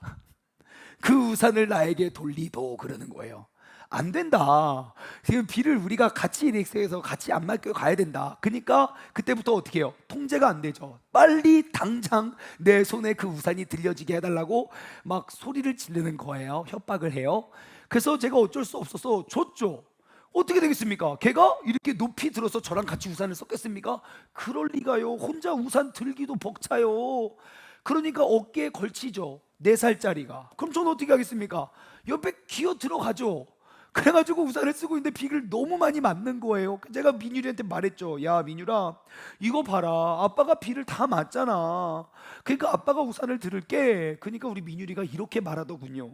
그 우산을 나에게 돌리도, 그러는 거예요. 안 된다. 지금 비를 우리가 같이 이렉스에서 같이 안 맡겨 가야 된다. 그러니까 그때부터 어떻게 해요? 통제가 안 되죠. 빨리 당장 내 손에 그 우산이 들려지게 해달라고 막 소리를 지르는 거예요. 협박을 해요. 그래서 제가 어쩔 수 없어서 줬죠. 어떻게 되겠습니까? 걔가 이렇게 높이 들어서 저랑 같이 우산을 썼겠습니까? 그럴 리가요. 혼자 우산 들기도 벅차요. 그러니까 어깨에 걸치죠. 4살짜리가. 그럼 저는 어떻게 하겠습니까? 옆에 기어 들어가죠. 그래가지고 우산을 쓰고 있는데 비를 너무 많이 맞는 거예요. 제가 민율이한테 말했죠. 야 민율아, 이거 봐라. 아빠가 비를 다 맞잖아. 그러니까 아빠가 우산을 들을게. 그러니까 우리 민율이가 이렇게 말하더군요.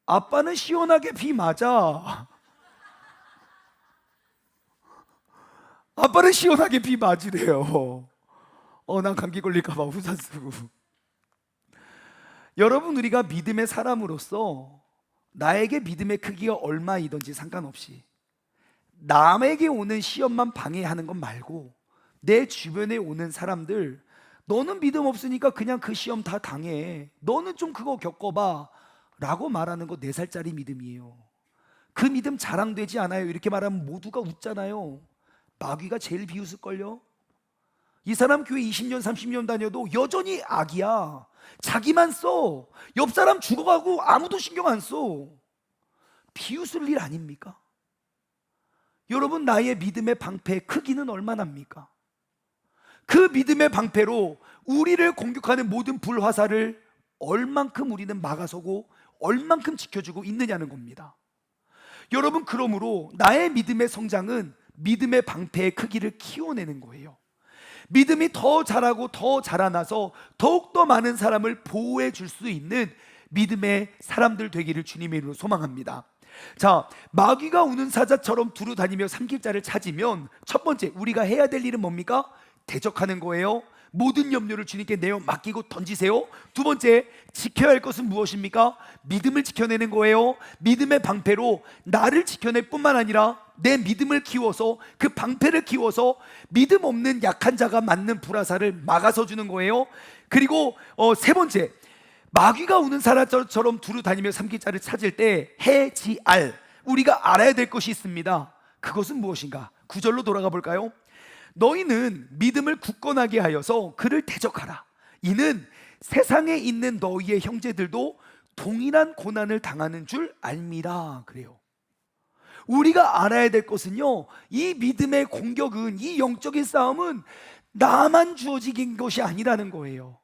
아빠는 시원하게 비 맞아. 아빠는 시원하게 비 맞으래요. 난 감기 걸릴까봐 우산 쓰고. 여러분, 우리가 믿음의 사람으로서 나에게 믿음의 크기가 얼마이든지 상관없이 남에게 오는 시험만 방해하는 것 말고 내 주변에 오는 사람들, 너는 믿음 없으니까 그냥 그 시험 다 당해. 너는 좀 그거 겪어봐 라고 말하는 거 4살짜리 믿음이에요. 그 믿음 자랑되지 않아요. 이렇게 말하면 모두가 웃잖아요. 마귀가 제일 비웃을걸요. 이 사람 교회 20년 30년 다녀도 여전히 악이야. 자기만 써. 옆 사람 죽어가고 아무도 신경 안 써. 비웃을 일 아닙니까? 여러분, 나의 믿음의 방패의 크기는 얼마나입니까? 그 믿음의 방패로 우리를 공격하는 모든 불화살을 얼만큼 우리는 막아서고 얼만큼 지켜주고 있느냐는 겁니다. 여러분, 그러므로 나의 믿음의 성장은 믿음의 방패의 크기를 키워내는 거예요. 믿음이 더 자라고 더 자라나서 더욱더 많은 사람을 보호해 줄 수 있는 믿음의 사람들 되기를 주님의 이름으로 소망합니다. 자, 마귀가 우는 사자처럼 두루 다니며 삼킬 자를 찾으면 첫 번째 우리가 해야 될 일은 뭡니까? 대적하는 거예요. 모든 염려를 주님께 내어 맡기고 던지세요. 두 번째, 지켜야 할 것은 무엇입니까? 믿음을 지켜내는 거예요. 믿음의 방패로 나를 지켜낼 뿐만 아니라 내 믿음을 키워서, 그 방패를 키워서 믿음 없는 약한 자가 맞는 불화살을 막아서 주는 거예요. 그리고 세 번째, 마귀가 우는 사자처럼 두루 다니며 삼킬 자를 찾을 때 해지알, 우리가 알아야 될 것이 있습니다. 그것은 무엇인가? 9절로 돌아가 볼까요? 너희는 믿음을 굳건하게 하여서 그를 대적하라. 이는 세상에 있는 너희의 형제들도 동일한 고난을 당하는 줄 알미라. 그래요. 우리가 알아야 될 것은요, 이 믿음의 공격은, 이 영적인 싸움은 나만 주어진 것이 아니라는 거예요.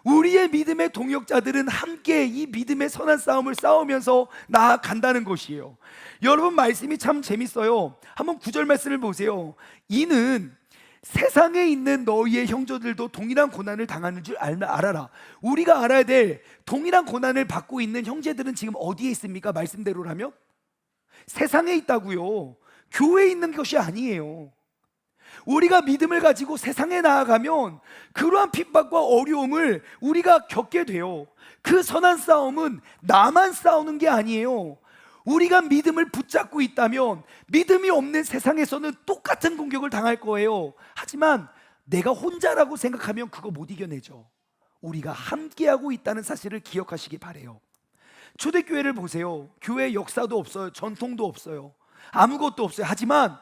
우리의 믿음의 동역자들은 함께 이 믿음의 선한 싸움을 싸우면서 나아간다는 것이에요. 여러분, 말씀이 참 재밌어요. 한번 9절 말씀을 보세요. 이는 세상에 있는 너희의 형제들도 동일한 고난을 당하는 줄 알아라. 우리가 알아야 될 동일한 고난을 받고 있는 형제들은 지금 어디에 있습니까? 말씀대로라면 세상에 있다고요. 교회에 있는 것이 아니에요. 우리가 믿음을 가지고 세상에 나아가면 그러한 핍박과 어려움을 우리가 겪게 돼요. 그 선한 싸움은 나만 싸우는 게 아니에요. 우리가 믿음을 붙잡고 있다면 믿음이 없는 세상에서는 똑같은 공격을 당할 거예요. 하지만 내가 혼자라고 생각하면 그거 못 이겨내죠. 우리가 함께하고 있다는 사실을 기억하시기 바래요. 초대교회를 보세요. 교회 역사도 없어요. 전통도 없어요. 아무것도 없어요. 하지만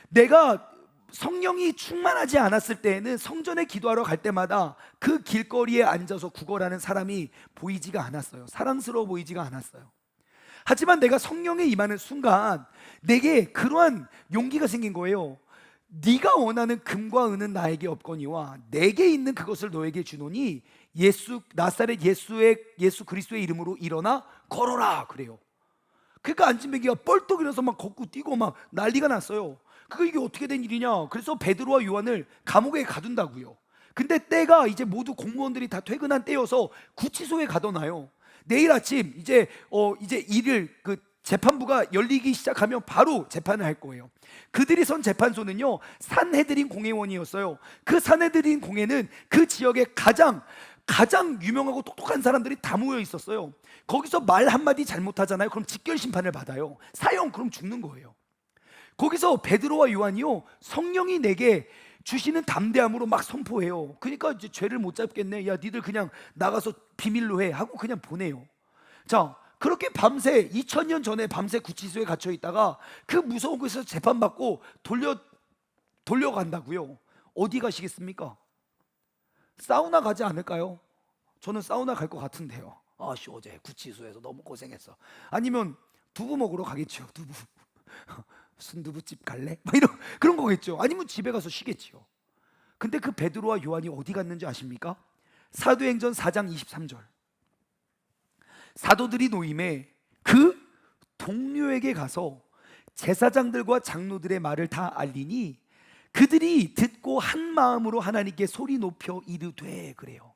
내가 성령이 충만하지 않았을 때에는 성전에 기도하러 갈 때마다 그 길거리에 앉아서 구걸하는 사람이 보이지가 않았어요. 사랑스러워 보이지가 않았어요. 하지만 내가 성령에 임하는 순간 내게 그러한 용기가 생긴 거예요. 네가 원하는 금과 은은 나에게 없거니와 내게 있는 그것을 너에게 주노니 나사렛 예수 그리스도의 이름으로 일어나 걸어라. 그래요. 그러니까 안진뱅이가 뻘떡 일어나서 막 걷고 뛰고 막 난리가 났어요. 이게 어떻게 된 일이냐? 그래서 베드로와 요한을 감옥에 가둔다고요. 근데 때가 이제 모두 공무원들이 다 퇴근한 때여서 구치소에 가둬놔요. 내일 아침 이제 일을 재판부가 열리기 시작하면 바로 재판을 할 거예요. 그들이 선 재판소는요, 산헤드린 공회원이었어요. 그 산헤드린 공회는 그 지역에 가장 유명하고 똑똑한 사람들이 다 모여 있었어요. 거기서 말 한마디 잘못하잖아요. 그럼 직결 심판을 받아요. 사형, 그럼 죽는 거예요. 거기서 베드로와 요한이요, 성령이 내게 주시는 담대함으로 막 선포해요. 그러니까 이제 죄를 못 잡겠네. 야, 니들 그냥 나가서 비밀로 해 하고 그냥 보내요. 자, 그렇게 밤새 2000년 전에 밤새 구치소에 갇혀 있다가 그 무서운 곳에서 재판받고 돌려간다고요. 어디 가시겠습니까? 사우나 가지 않을까요? 저는 사우나 갈 것 같은데요. 아씨, 어제 구치소에서 너무 고생했어. 아니면 두부 먹으러 가겠죠. 두부. 순두부집 갈래? 막 그런 거겠죠. 아니면 집에 가서 쉬겠지요. 근데 그 베드로와 요한이 어디 갔는지 아십니까? 사도행전 4장 23절. 사도들이 노임에 그 동료에게 가서 제사장들과 장로들의 말을 다 알리니 그들이 듣고 한 마음으로 하나님께 소리 높여 이르되. 그래요.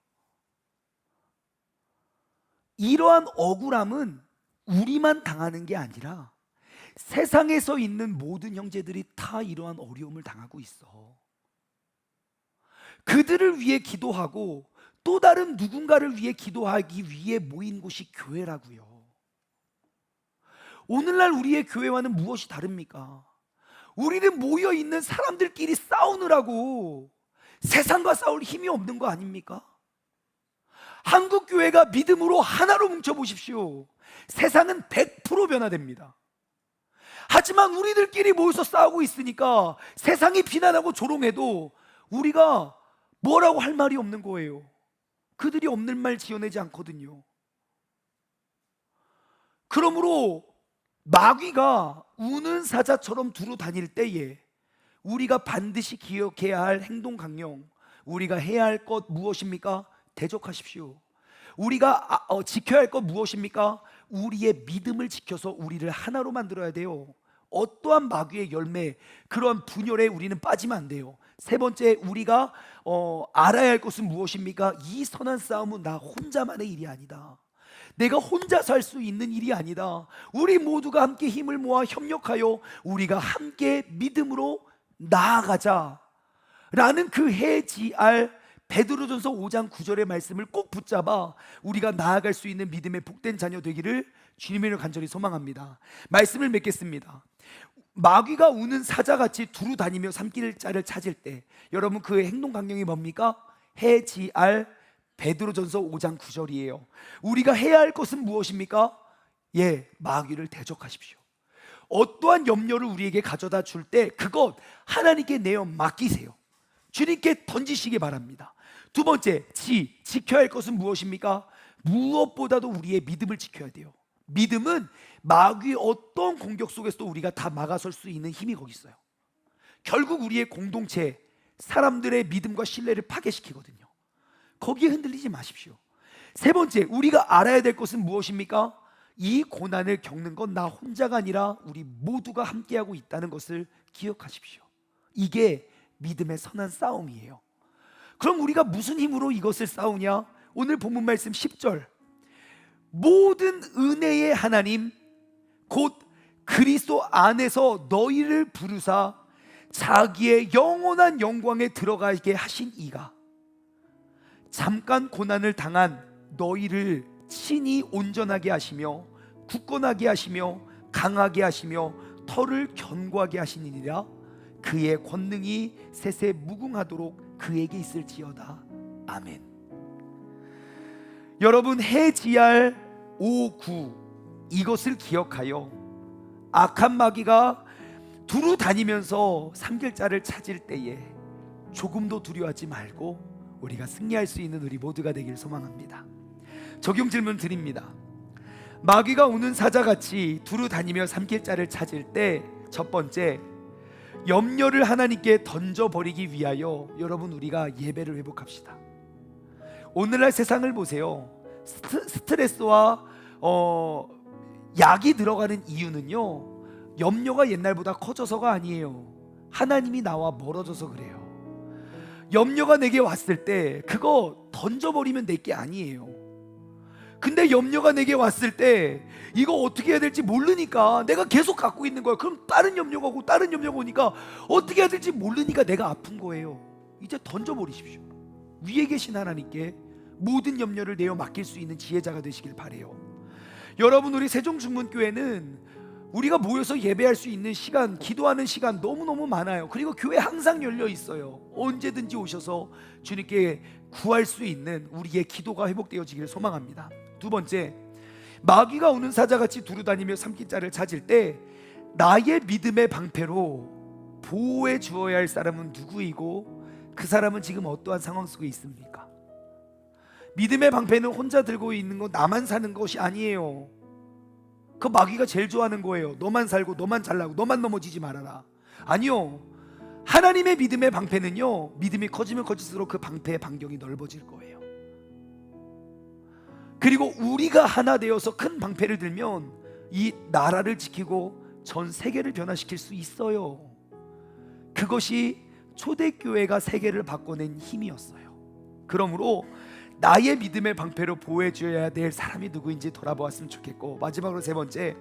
이러한 억울함은 우리만 당하는 게 아니라 세상에서 있는 모든 형제들이 다 이러한 어려움을 당하고 있어. 그들을 위해 기도하고 또 다른 누군가를 위해 기도하기 위해 모인 곳이 교회라고요. 오늘날 우리의 교회와는 무엇이 다릅니까? 우리는 모여 있는 사람들끼리 싸우느라고 세상과 싸울 힘이 없는 거 아닙니까? 한국교회가 믿음으로 하나로 뭉쳐보십시오. 세상은 100% 변화됩니다. 하지만 우리들끼리 모여서 싸우고 있으니까 세상이 비난하고 조롱해도 우리가 뭐라고 할 말이 없는 거예요. 그들이 없는 말 지어내지 않거든요. 그러므로 마귀가 우는 사자처럼 두루 다닐 때에 우리가 반드시 기억해야 할 행동 강령, 우리가 해야 할 것 무엇입니까? 대적하십시오. 우리가 지켜야 할 것 무엇입니까? 우리의 믿음을 지켜서 우리를 하나로 만들어야 돼요. 어떠한 마귀의 열매, 그러한 분열에 우리는 빠지면 안 돼요. 세 번째, 우리가 알아야 할 것은 무엇입니까? 이 선한 싸움은 나 혼자만의 일이 아니다. 내가 혼자서 할 수 있는 일이 아니다. 우리 모두가 함께 힘을 모아 협력하여 우리가 함께 믿음으로 나아가자 라는 그 해지알 베드로전서 5장 9절의 말씀을 꼭 붙잡아 우리가 나아갈 수 있는 믿음의 복된 자녀 되기를 주님을 간절히 소망합니다. 말씀을 맺겠습니다. 마귀가 우는 사자같이 두루 다니며 삼킬 자를 찾을 때 여러분 그 행동 강령이 뭡니까? 해지알 베드로전서 5장 9절이에요. 우리가 해야 할 것은 무엇입니까? 마귀를 대적하십시오. 어떠한 염려를 우리에게 가져다 줄 때 그것 하나님께 내어 맡기세요. 주님께 던지시기 바랍니다. 두 번째, 지켜야 할 것은 무엇입니까? 무엇보다도 우리의 믿음을 지켜야 돼요. 믿음은 마귀의 어떤 공격 속에서도 우리가 다 막아설 수 있는 힘이 거기 있어요. 결국 우리의 공동체, 사람들의 믿음과 신뢰를 파괴시키거든요. 거기에 흔들리지 마십시오. 세 번째, 우리가 알아야 될 것은 무엇입니까? 이 고난을 겪는 건 나 혼자가 아니라 우리 모두가 함께하고 있다는 것을 기억하십시오. 이게 믿음의 선한 싸움이에요. 그럼 우리가 무슨 힘으로 이것을 싸우냐? 오늘 본문 말씀 10절, 모든 은혜의 하나님 곧 그리스도 안에서 너희를 부르사 자기의 영원한 영광에 들어가게 하신 이가 잠깐 고난을 당한 너희를 친히 온전하게 하시며 굳건하게 하시며 강하게 하시며 터를 견고하게 하시니라. 그의 권능이 세세 무궁하도록 그에게 있을지어다. 아멘. 여러분, 해지알 5:9 이것을 기억하여 악한 마귀가 두루 다니면서 삼킬 자를 찾을 때에 조금도 두려워하지 말고 우리가 승리할 수 있는 우리 모두가 되길 소망합니다. 적용 질문 드립니다. 마귀가 우는 사자같이 두루 다니며 삼킬 자를 찾을 때 첫 번째, 염려를 하나님께 던져버리기 위하여 여러분 우리가 예배를 회복합시다. 오늘날 세상을 보세요. 스트레스와 약이 들어가는 이유는요, 염려가 옛날보다 커져서가 아니에요. 하나님이 나와 멀어져서 그래요. 염려가 내게 왔을 때 그거 던져버리면 내 게 아니에요. 근데 염려가 내게 왔을 때 이거 어떻게 해야 될지 모르니까 내가 계속 갖고 있는 거야. 그럼 다른 염려가 오고 다른 염려가 오니까 어떻게 해야 될지 모르니까 내가 아픈 거예요. 이제 던져버리십시오. 위에 계신 하나님께 모든 염려를 내어 맡길 수 있는 지혜자가 되시길 바래요. 여러분, 우리 세종중문교회는 우리가 모여서 예배할 수 있는 시간, 기도하는 시간 너무너무 많아요. 그리고 교회 항상 열려 있어요. 언제든지 오셔서 주님께 구할 수 있는 우리의 기도가 회복되어지기를 소망합니다. 두 번째, 마귀가 우는 사자같이 두루다니며 삼킬 자를 찾을 때 나의 믿음의 방패로 보호해 주어야 할 사람은 누구이고 그 사람은 지금 어떠한 상황 속에 있습니까? 믿음의 방패는 혼자 들고 있는 거, 나만 사는 것이 아니에요. 그 마귀가 제일 좋아하는 거예요. 너만 살고 너만 잘나고 너만 넘어지지 말아라. 아니요, 하나님의 믿음의 방패는요, 믿음이 커지면 커질수록 그 방패의 반경이 넓어질 거예요. 그리고 우리가 하나 되어서 큰 방패를 들면 이 나라를 지키고 전 세계를 변화시킬 수 있어요. 그것이 초대교회가 세계를 바꿔낸 힘이었어요. 그러므로 나의 믿음의 방패로 보호해줘야 될 사람이 누구인지 돌아보았으면 좋겠고, 마지막으로 세 번째,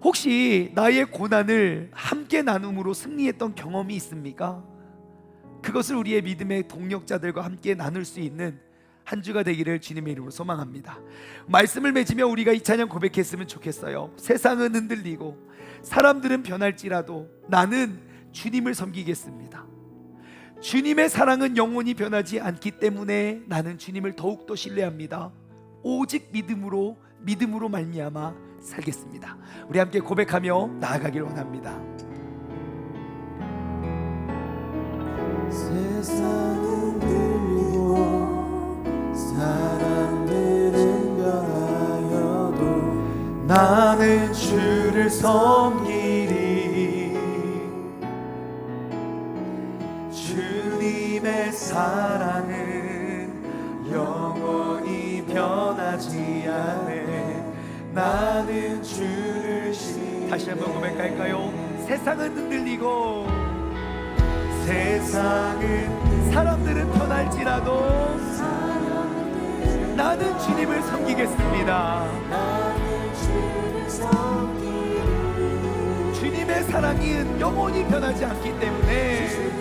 혹시 나의 고난을 함께 나눔으로 승리했던 경험이 있습니까? 그것을 우리의 믿음의 동력자들과 함께 나눌 수 있는 한 주가 되기를 주님의 이름으로 소망합니다. 말씀을 맺으며 우리가 이 찬양 고백했으면 좋겠어요. 세상은 흔들리고 사람들은 변할지라도 나는 주님을 섬기겠습니다. 주님의 사랑은 영원히 변하지 않기 때문에 나는 주님을 더욱더 신뢰합니다. 오직 믿음으로 말미암아 살겠습니다. 우리 함께 고백하며 나아가길 원합니다. 세상은 들리고 사람들은 변하여도 나는 주를 섬기리. 주님의 사랑은 영원히 변하지 않네. 나는 주를 신뢰. 다시 한번 고백할까요? 세상은 흔들리고 세상은 사람들은 변할지라도 나는 주님을 섬기겠습니다. 주님의 사랑은 영원히 변하지 않기 때문에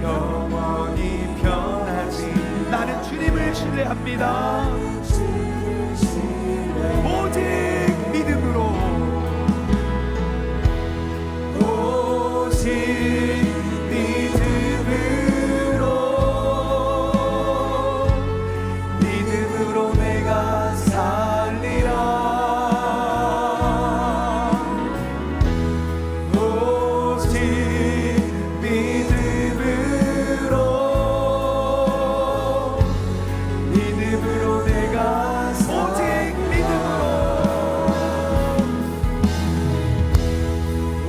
영원히 변하지. 나는 주님을 신뢰합니다. 오직 믿음으로 믿음으로 내가 살리라. 오직 믿음으로 내가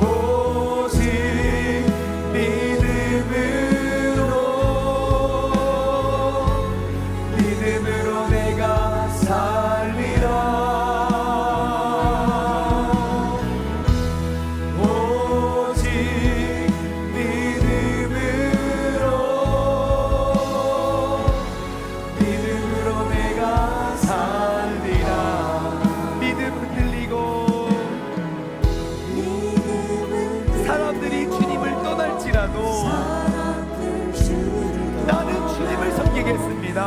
오직 믿음으로 내가 살리라. 오직 믿음으로 내가 살리라. 믿음 흔들리고 사람들이 주님을 떠날지라도 나는 주님을 섬기겠습니다.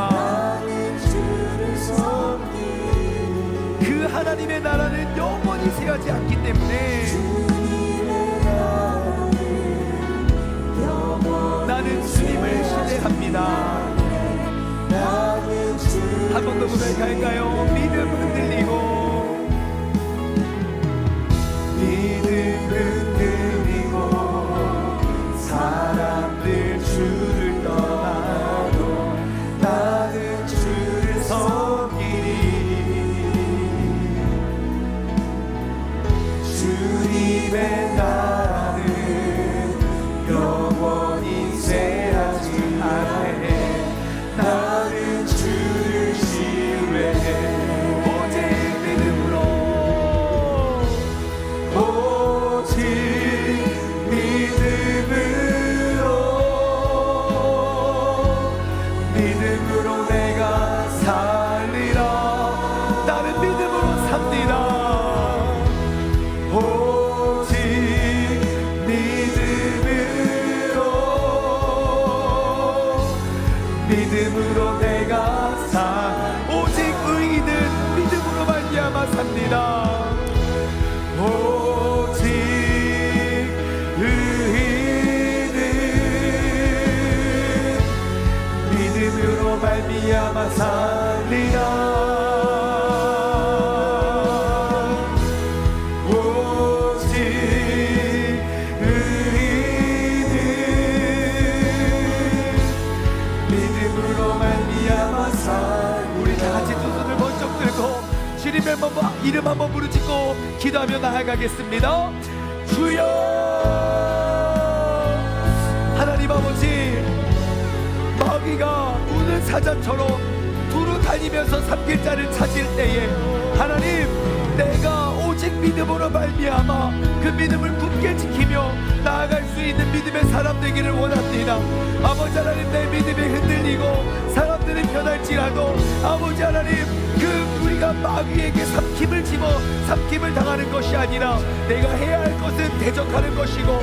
그 하나님의 나라는 영원히 쇠하지 않기 때문에 나는 주님을 신뢰합니다. 한 번 더 고백할까요? 믿음 흔들리고 사람들 주를 떠나도 나는 주를 섬기리. 주님의 나라는 영원히 쇠하지 않네. 나는 주를 신뢰해. 오직 믿음으로 오직 믿음으로 내가 살리라. 나는 믿음으로 삽니다. 오직 믿음으로 내가 오직 의인은 믿음으로 말미암아 삽니다. 오직 의인은 믿음으로 말미암아 살리라. 오직 의인은 믿음으로 말미암아 살리라. 우리 다 같이 두 손을 번쩍 들고 주님의 이름 한번 부르짖고 기도하며 나아가겠습니다. 주여 하나님 아버지, 마귀가 우는 사자처럼 두루 다니면서 삼킬자를 찾을 때에 하나님, 내가 오직 믿음으로 말미암아 그 믿음을 굳게 지키며 나아갈 수 있는 믿음의 사람 되기를 원합니다. 아버지 하나님, 내 믿음이 흔들리고 사람들은 변할지라도 아버지 하나님, 그 우리가 마귀에게 삼킴을 당하는 것이 아니라 내가 해야 할 것은 대적하는 것이고,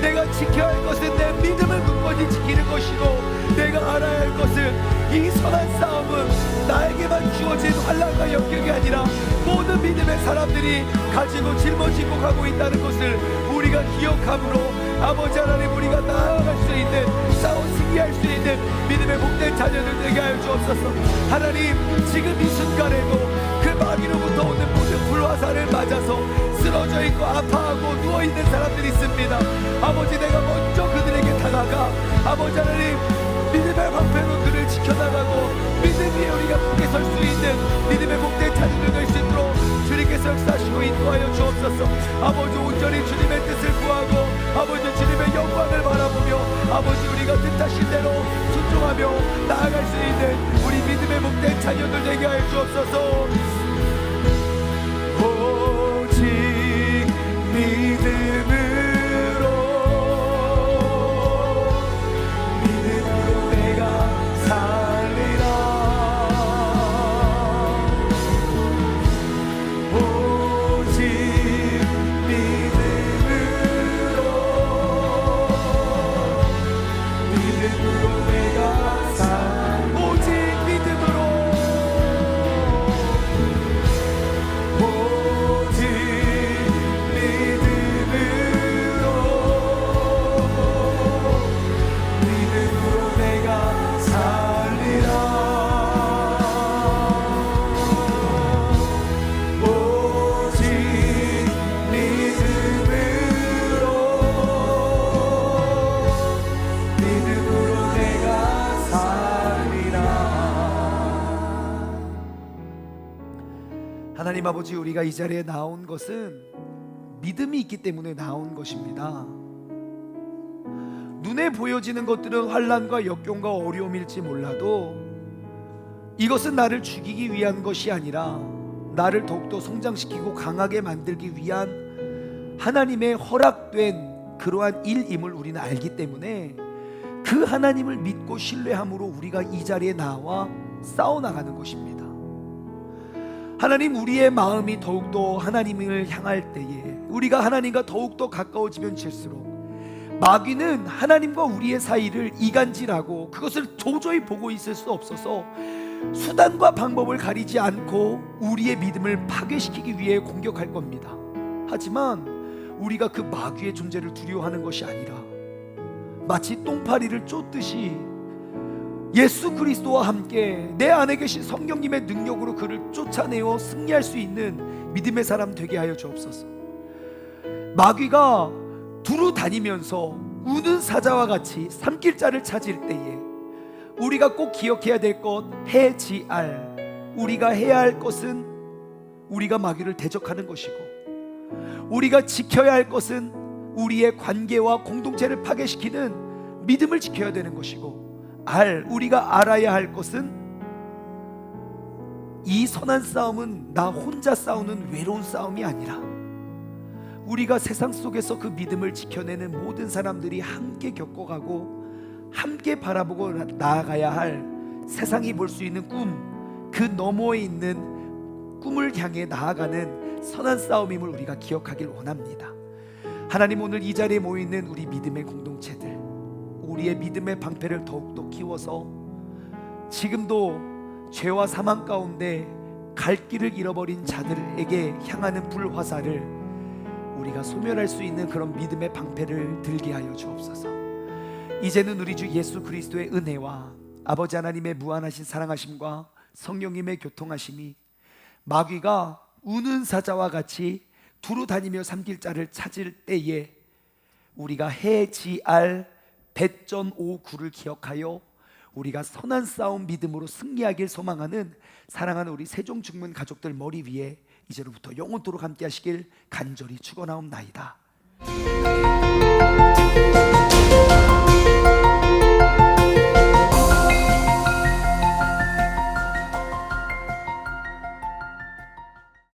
내가 지켜야 할 것은 내 믿음을 굳건히 지키는 것이고, 내가 알아야 할 것은 이 선한 싸움은 나에게만 주어진 환난과 역경이 아니라 모든 믿음의 사람들이 가지고 짊어지고 가고 있다는 것을 우리가 기억함으로 아버지 하나님, 우리가 나아갈 수 있는, 싸워 승리할 수 있는 믿음의 복된 자녀들 되게 하여 주옵소서. 하나님, 지금 이 순간에도 그 마귀로부터 오는 모든 불화살을 맞아서 쓰러져 있고 아파하고 누워있는 사람들이 있습니다. 아버지, 내가 먼저 그들에게 다가가 아버지 하나님, 믿음의 방패로 그를 지켜나가고 믿음 위에 우리가 굳게 설 수 있는 믿음의 복된 자녀들 될 수 있도록 주님께서 역사하시고 인도하여 주옵소서. 아버지, 온전히 주님의 뜻을 구하고 아버지 주님의 영광을 바라보며 아버지 우리가 뜻하신 대로 순종하며 나아갈 수 있는 우리 믿음의 복된 자녀들 되게 하여 주옵소서. 오직 믿음으로 내가 살리라. 오직 믿음으로 내가 오직 믿음으로 오직 믿음으로 내가 살리라. 오직 믿음으로 내가 살리라. 하나님 아버지, 우리가 이 자리에 나온 것은 믿음이 있기 때문에 나온 것입니다. 눈에 보여지는 것들은 환난과 역경과 어려움일지 몰라도 이것은 나를 죽이기 위한 것이 아니라 나를 더욱더 성장시키고 강하게 만들기 위한 하나님의 허락된 그러한 일임을 우리는 알기 때문에 그 하나님을 믿고 신뢰함으로 우리가 이 자리에 나와 싸워나가는 것입니다. 하나님, 우리의 마음이 더욱더 하나님을 향할 때에 우리가 하나님과 더욱더 가까워지면 질수록 마귀는 하나님과 우리의 사이를 이간질하고 그것을 도저히 보고 있을 수 없어서 수단과 방법을 가리지 않고 우리의 믿음을 파괴시키기 위해 공격할 겁니다. 하지만 우리가 그 마귀의 존재를 두려워하는 것이 아니라 마치 똥파리를 쫓듯이 예수 그리스도와 함께 내 안에 계신 성령님의 능력으로 그를 쫓아내어 승리할 수 있는 믿음의 사람 되게 하여 주옵소서. 마귀가 두루 다니면서 우는 사자와 같이 삼킬자를 찾을 때에 우리가 꼭 기억해야 될 것, 해지알, 우리가 해야 할 것은 우리가 마귀를 대적하는 것이고, 우리가 지켜야 할 것은 우리의 관계와 공동체를 파괴시키는 믿음을 지켜야 되는 것이고, 우리가 알아야 할 것은 이 선한 싸움은 나 혼자 싸우는 외로운 싸움이 아니라 우리가 세상 속에서 그 믿음을 지켜내는 모든 사람들이 함께 겪어가고 함께 바라보고 나아가야 할 세상이 볼 수 있는 꿈, 그 너머에 있는 꿈을 향해 나아가는 선한 싸움임을 우리가 기억하길 원합니다. 하나님, 오늘 이 자리에 모여있는 우리 믿음의 공동체들, 우리의 믿음의 방패를 더욱더 키워서 지금도 죄와 사망 가운데 갈 길을 잃어버린 자들에게 향하는 불화살을 우리가 소멸할 수 있는 그런 믿음의 방패를 들게 하여 주옵소서. 이제는 우리 주 예수 그리스도의 은혜와 아버지 하나님의 무한하신 사랑하심과 성령님의 교통하심이 마귀가 우는 사자와 같이 두루 다니며 삼킬 자를 찾을 때에 우리가 해지알 배전오구를 기억하여 우리가 선한 싸움 믿음으로 승리하길 소망하는 사랑하는 우리 세종중문 가족들 머리 위에 이제로부터 영원토록 함께 하시길 간절히 축원하옵나이다.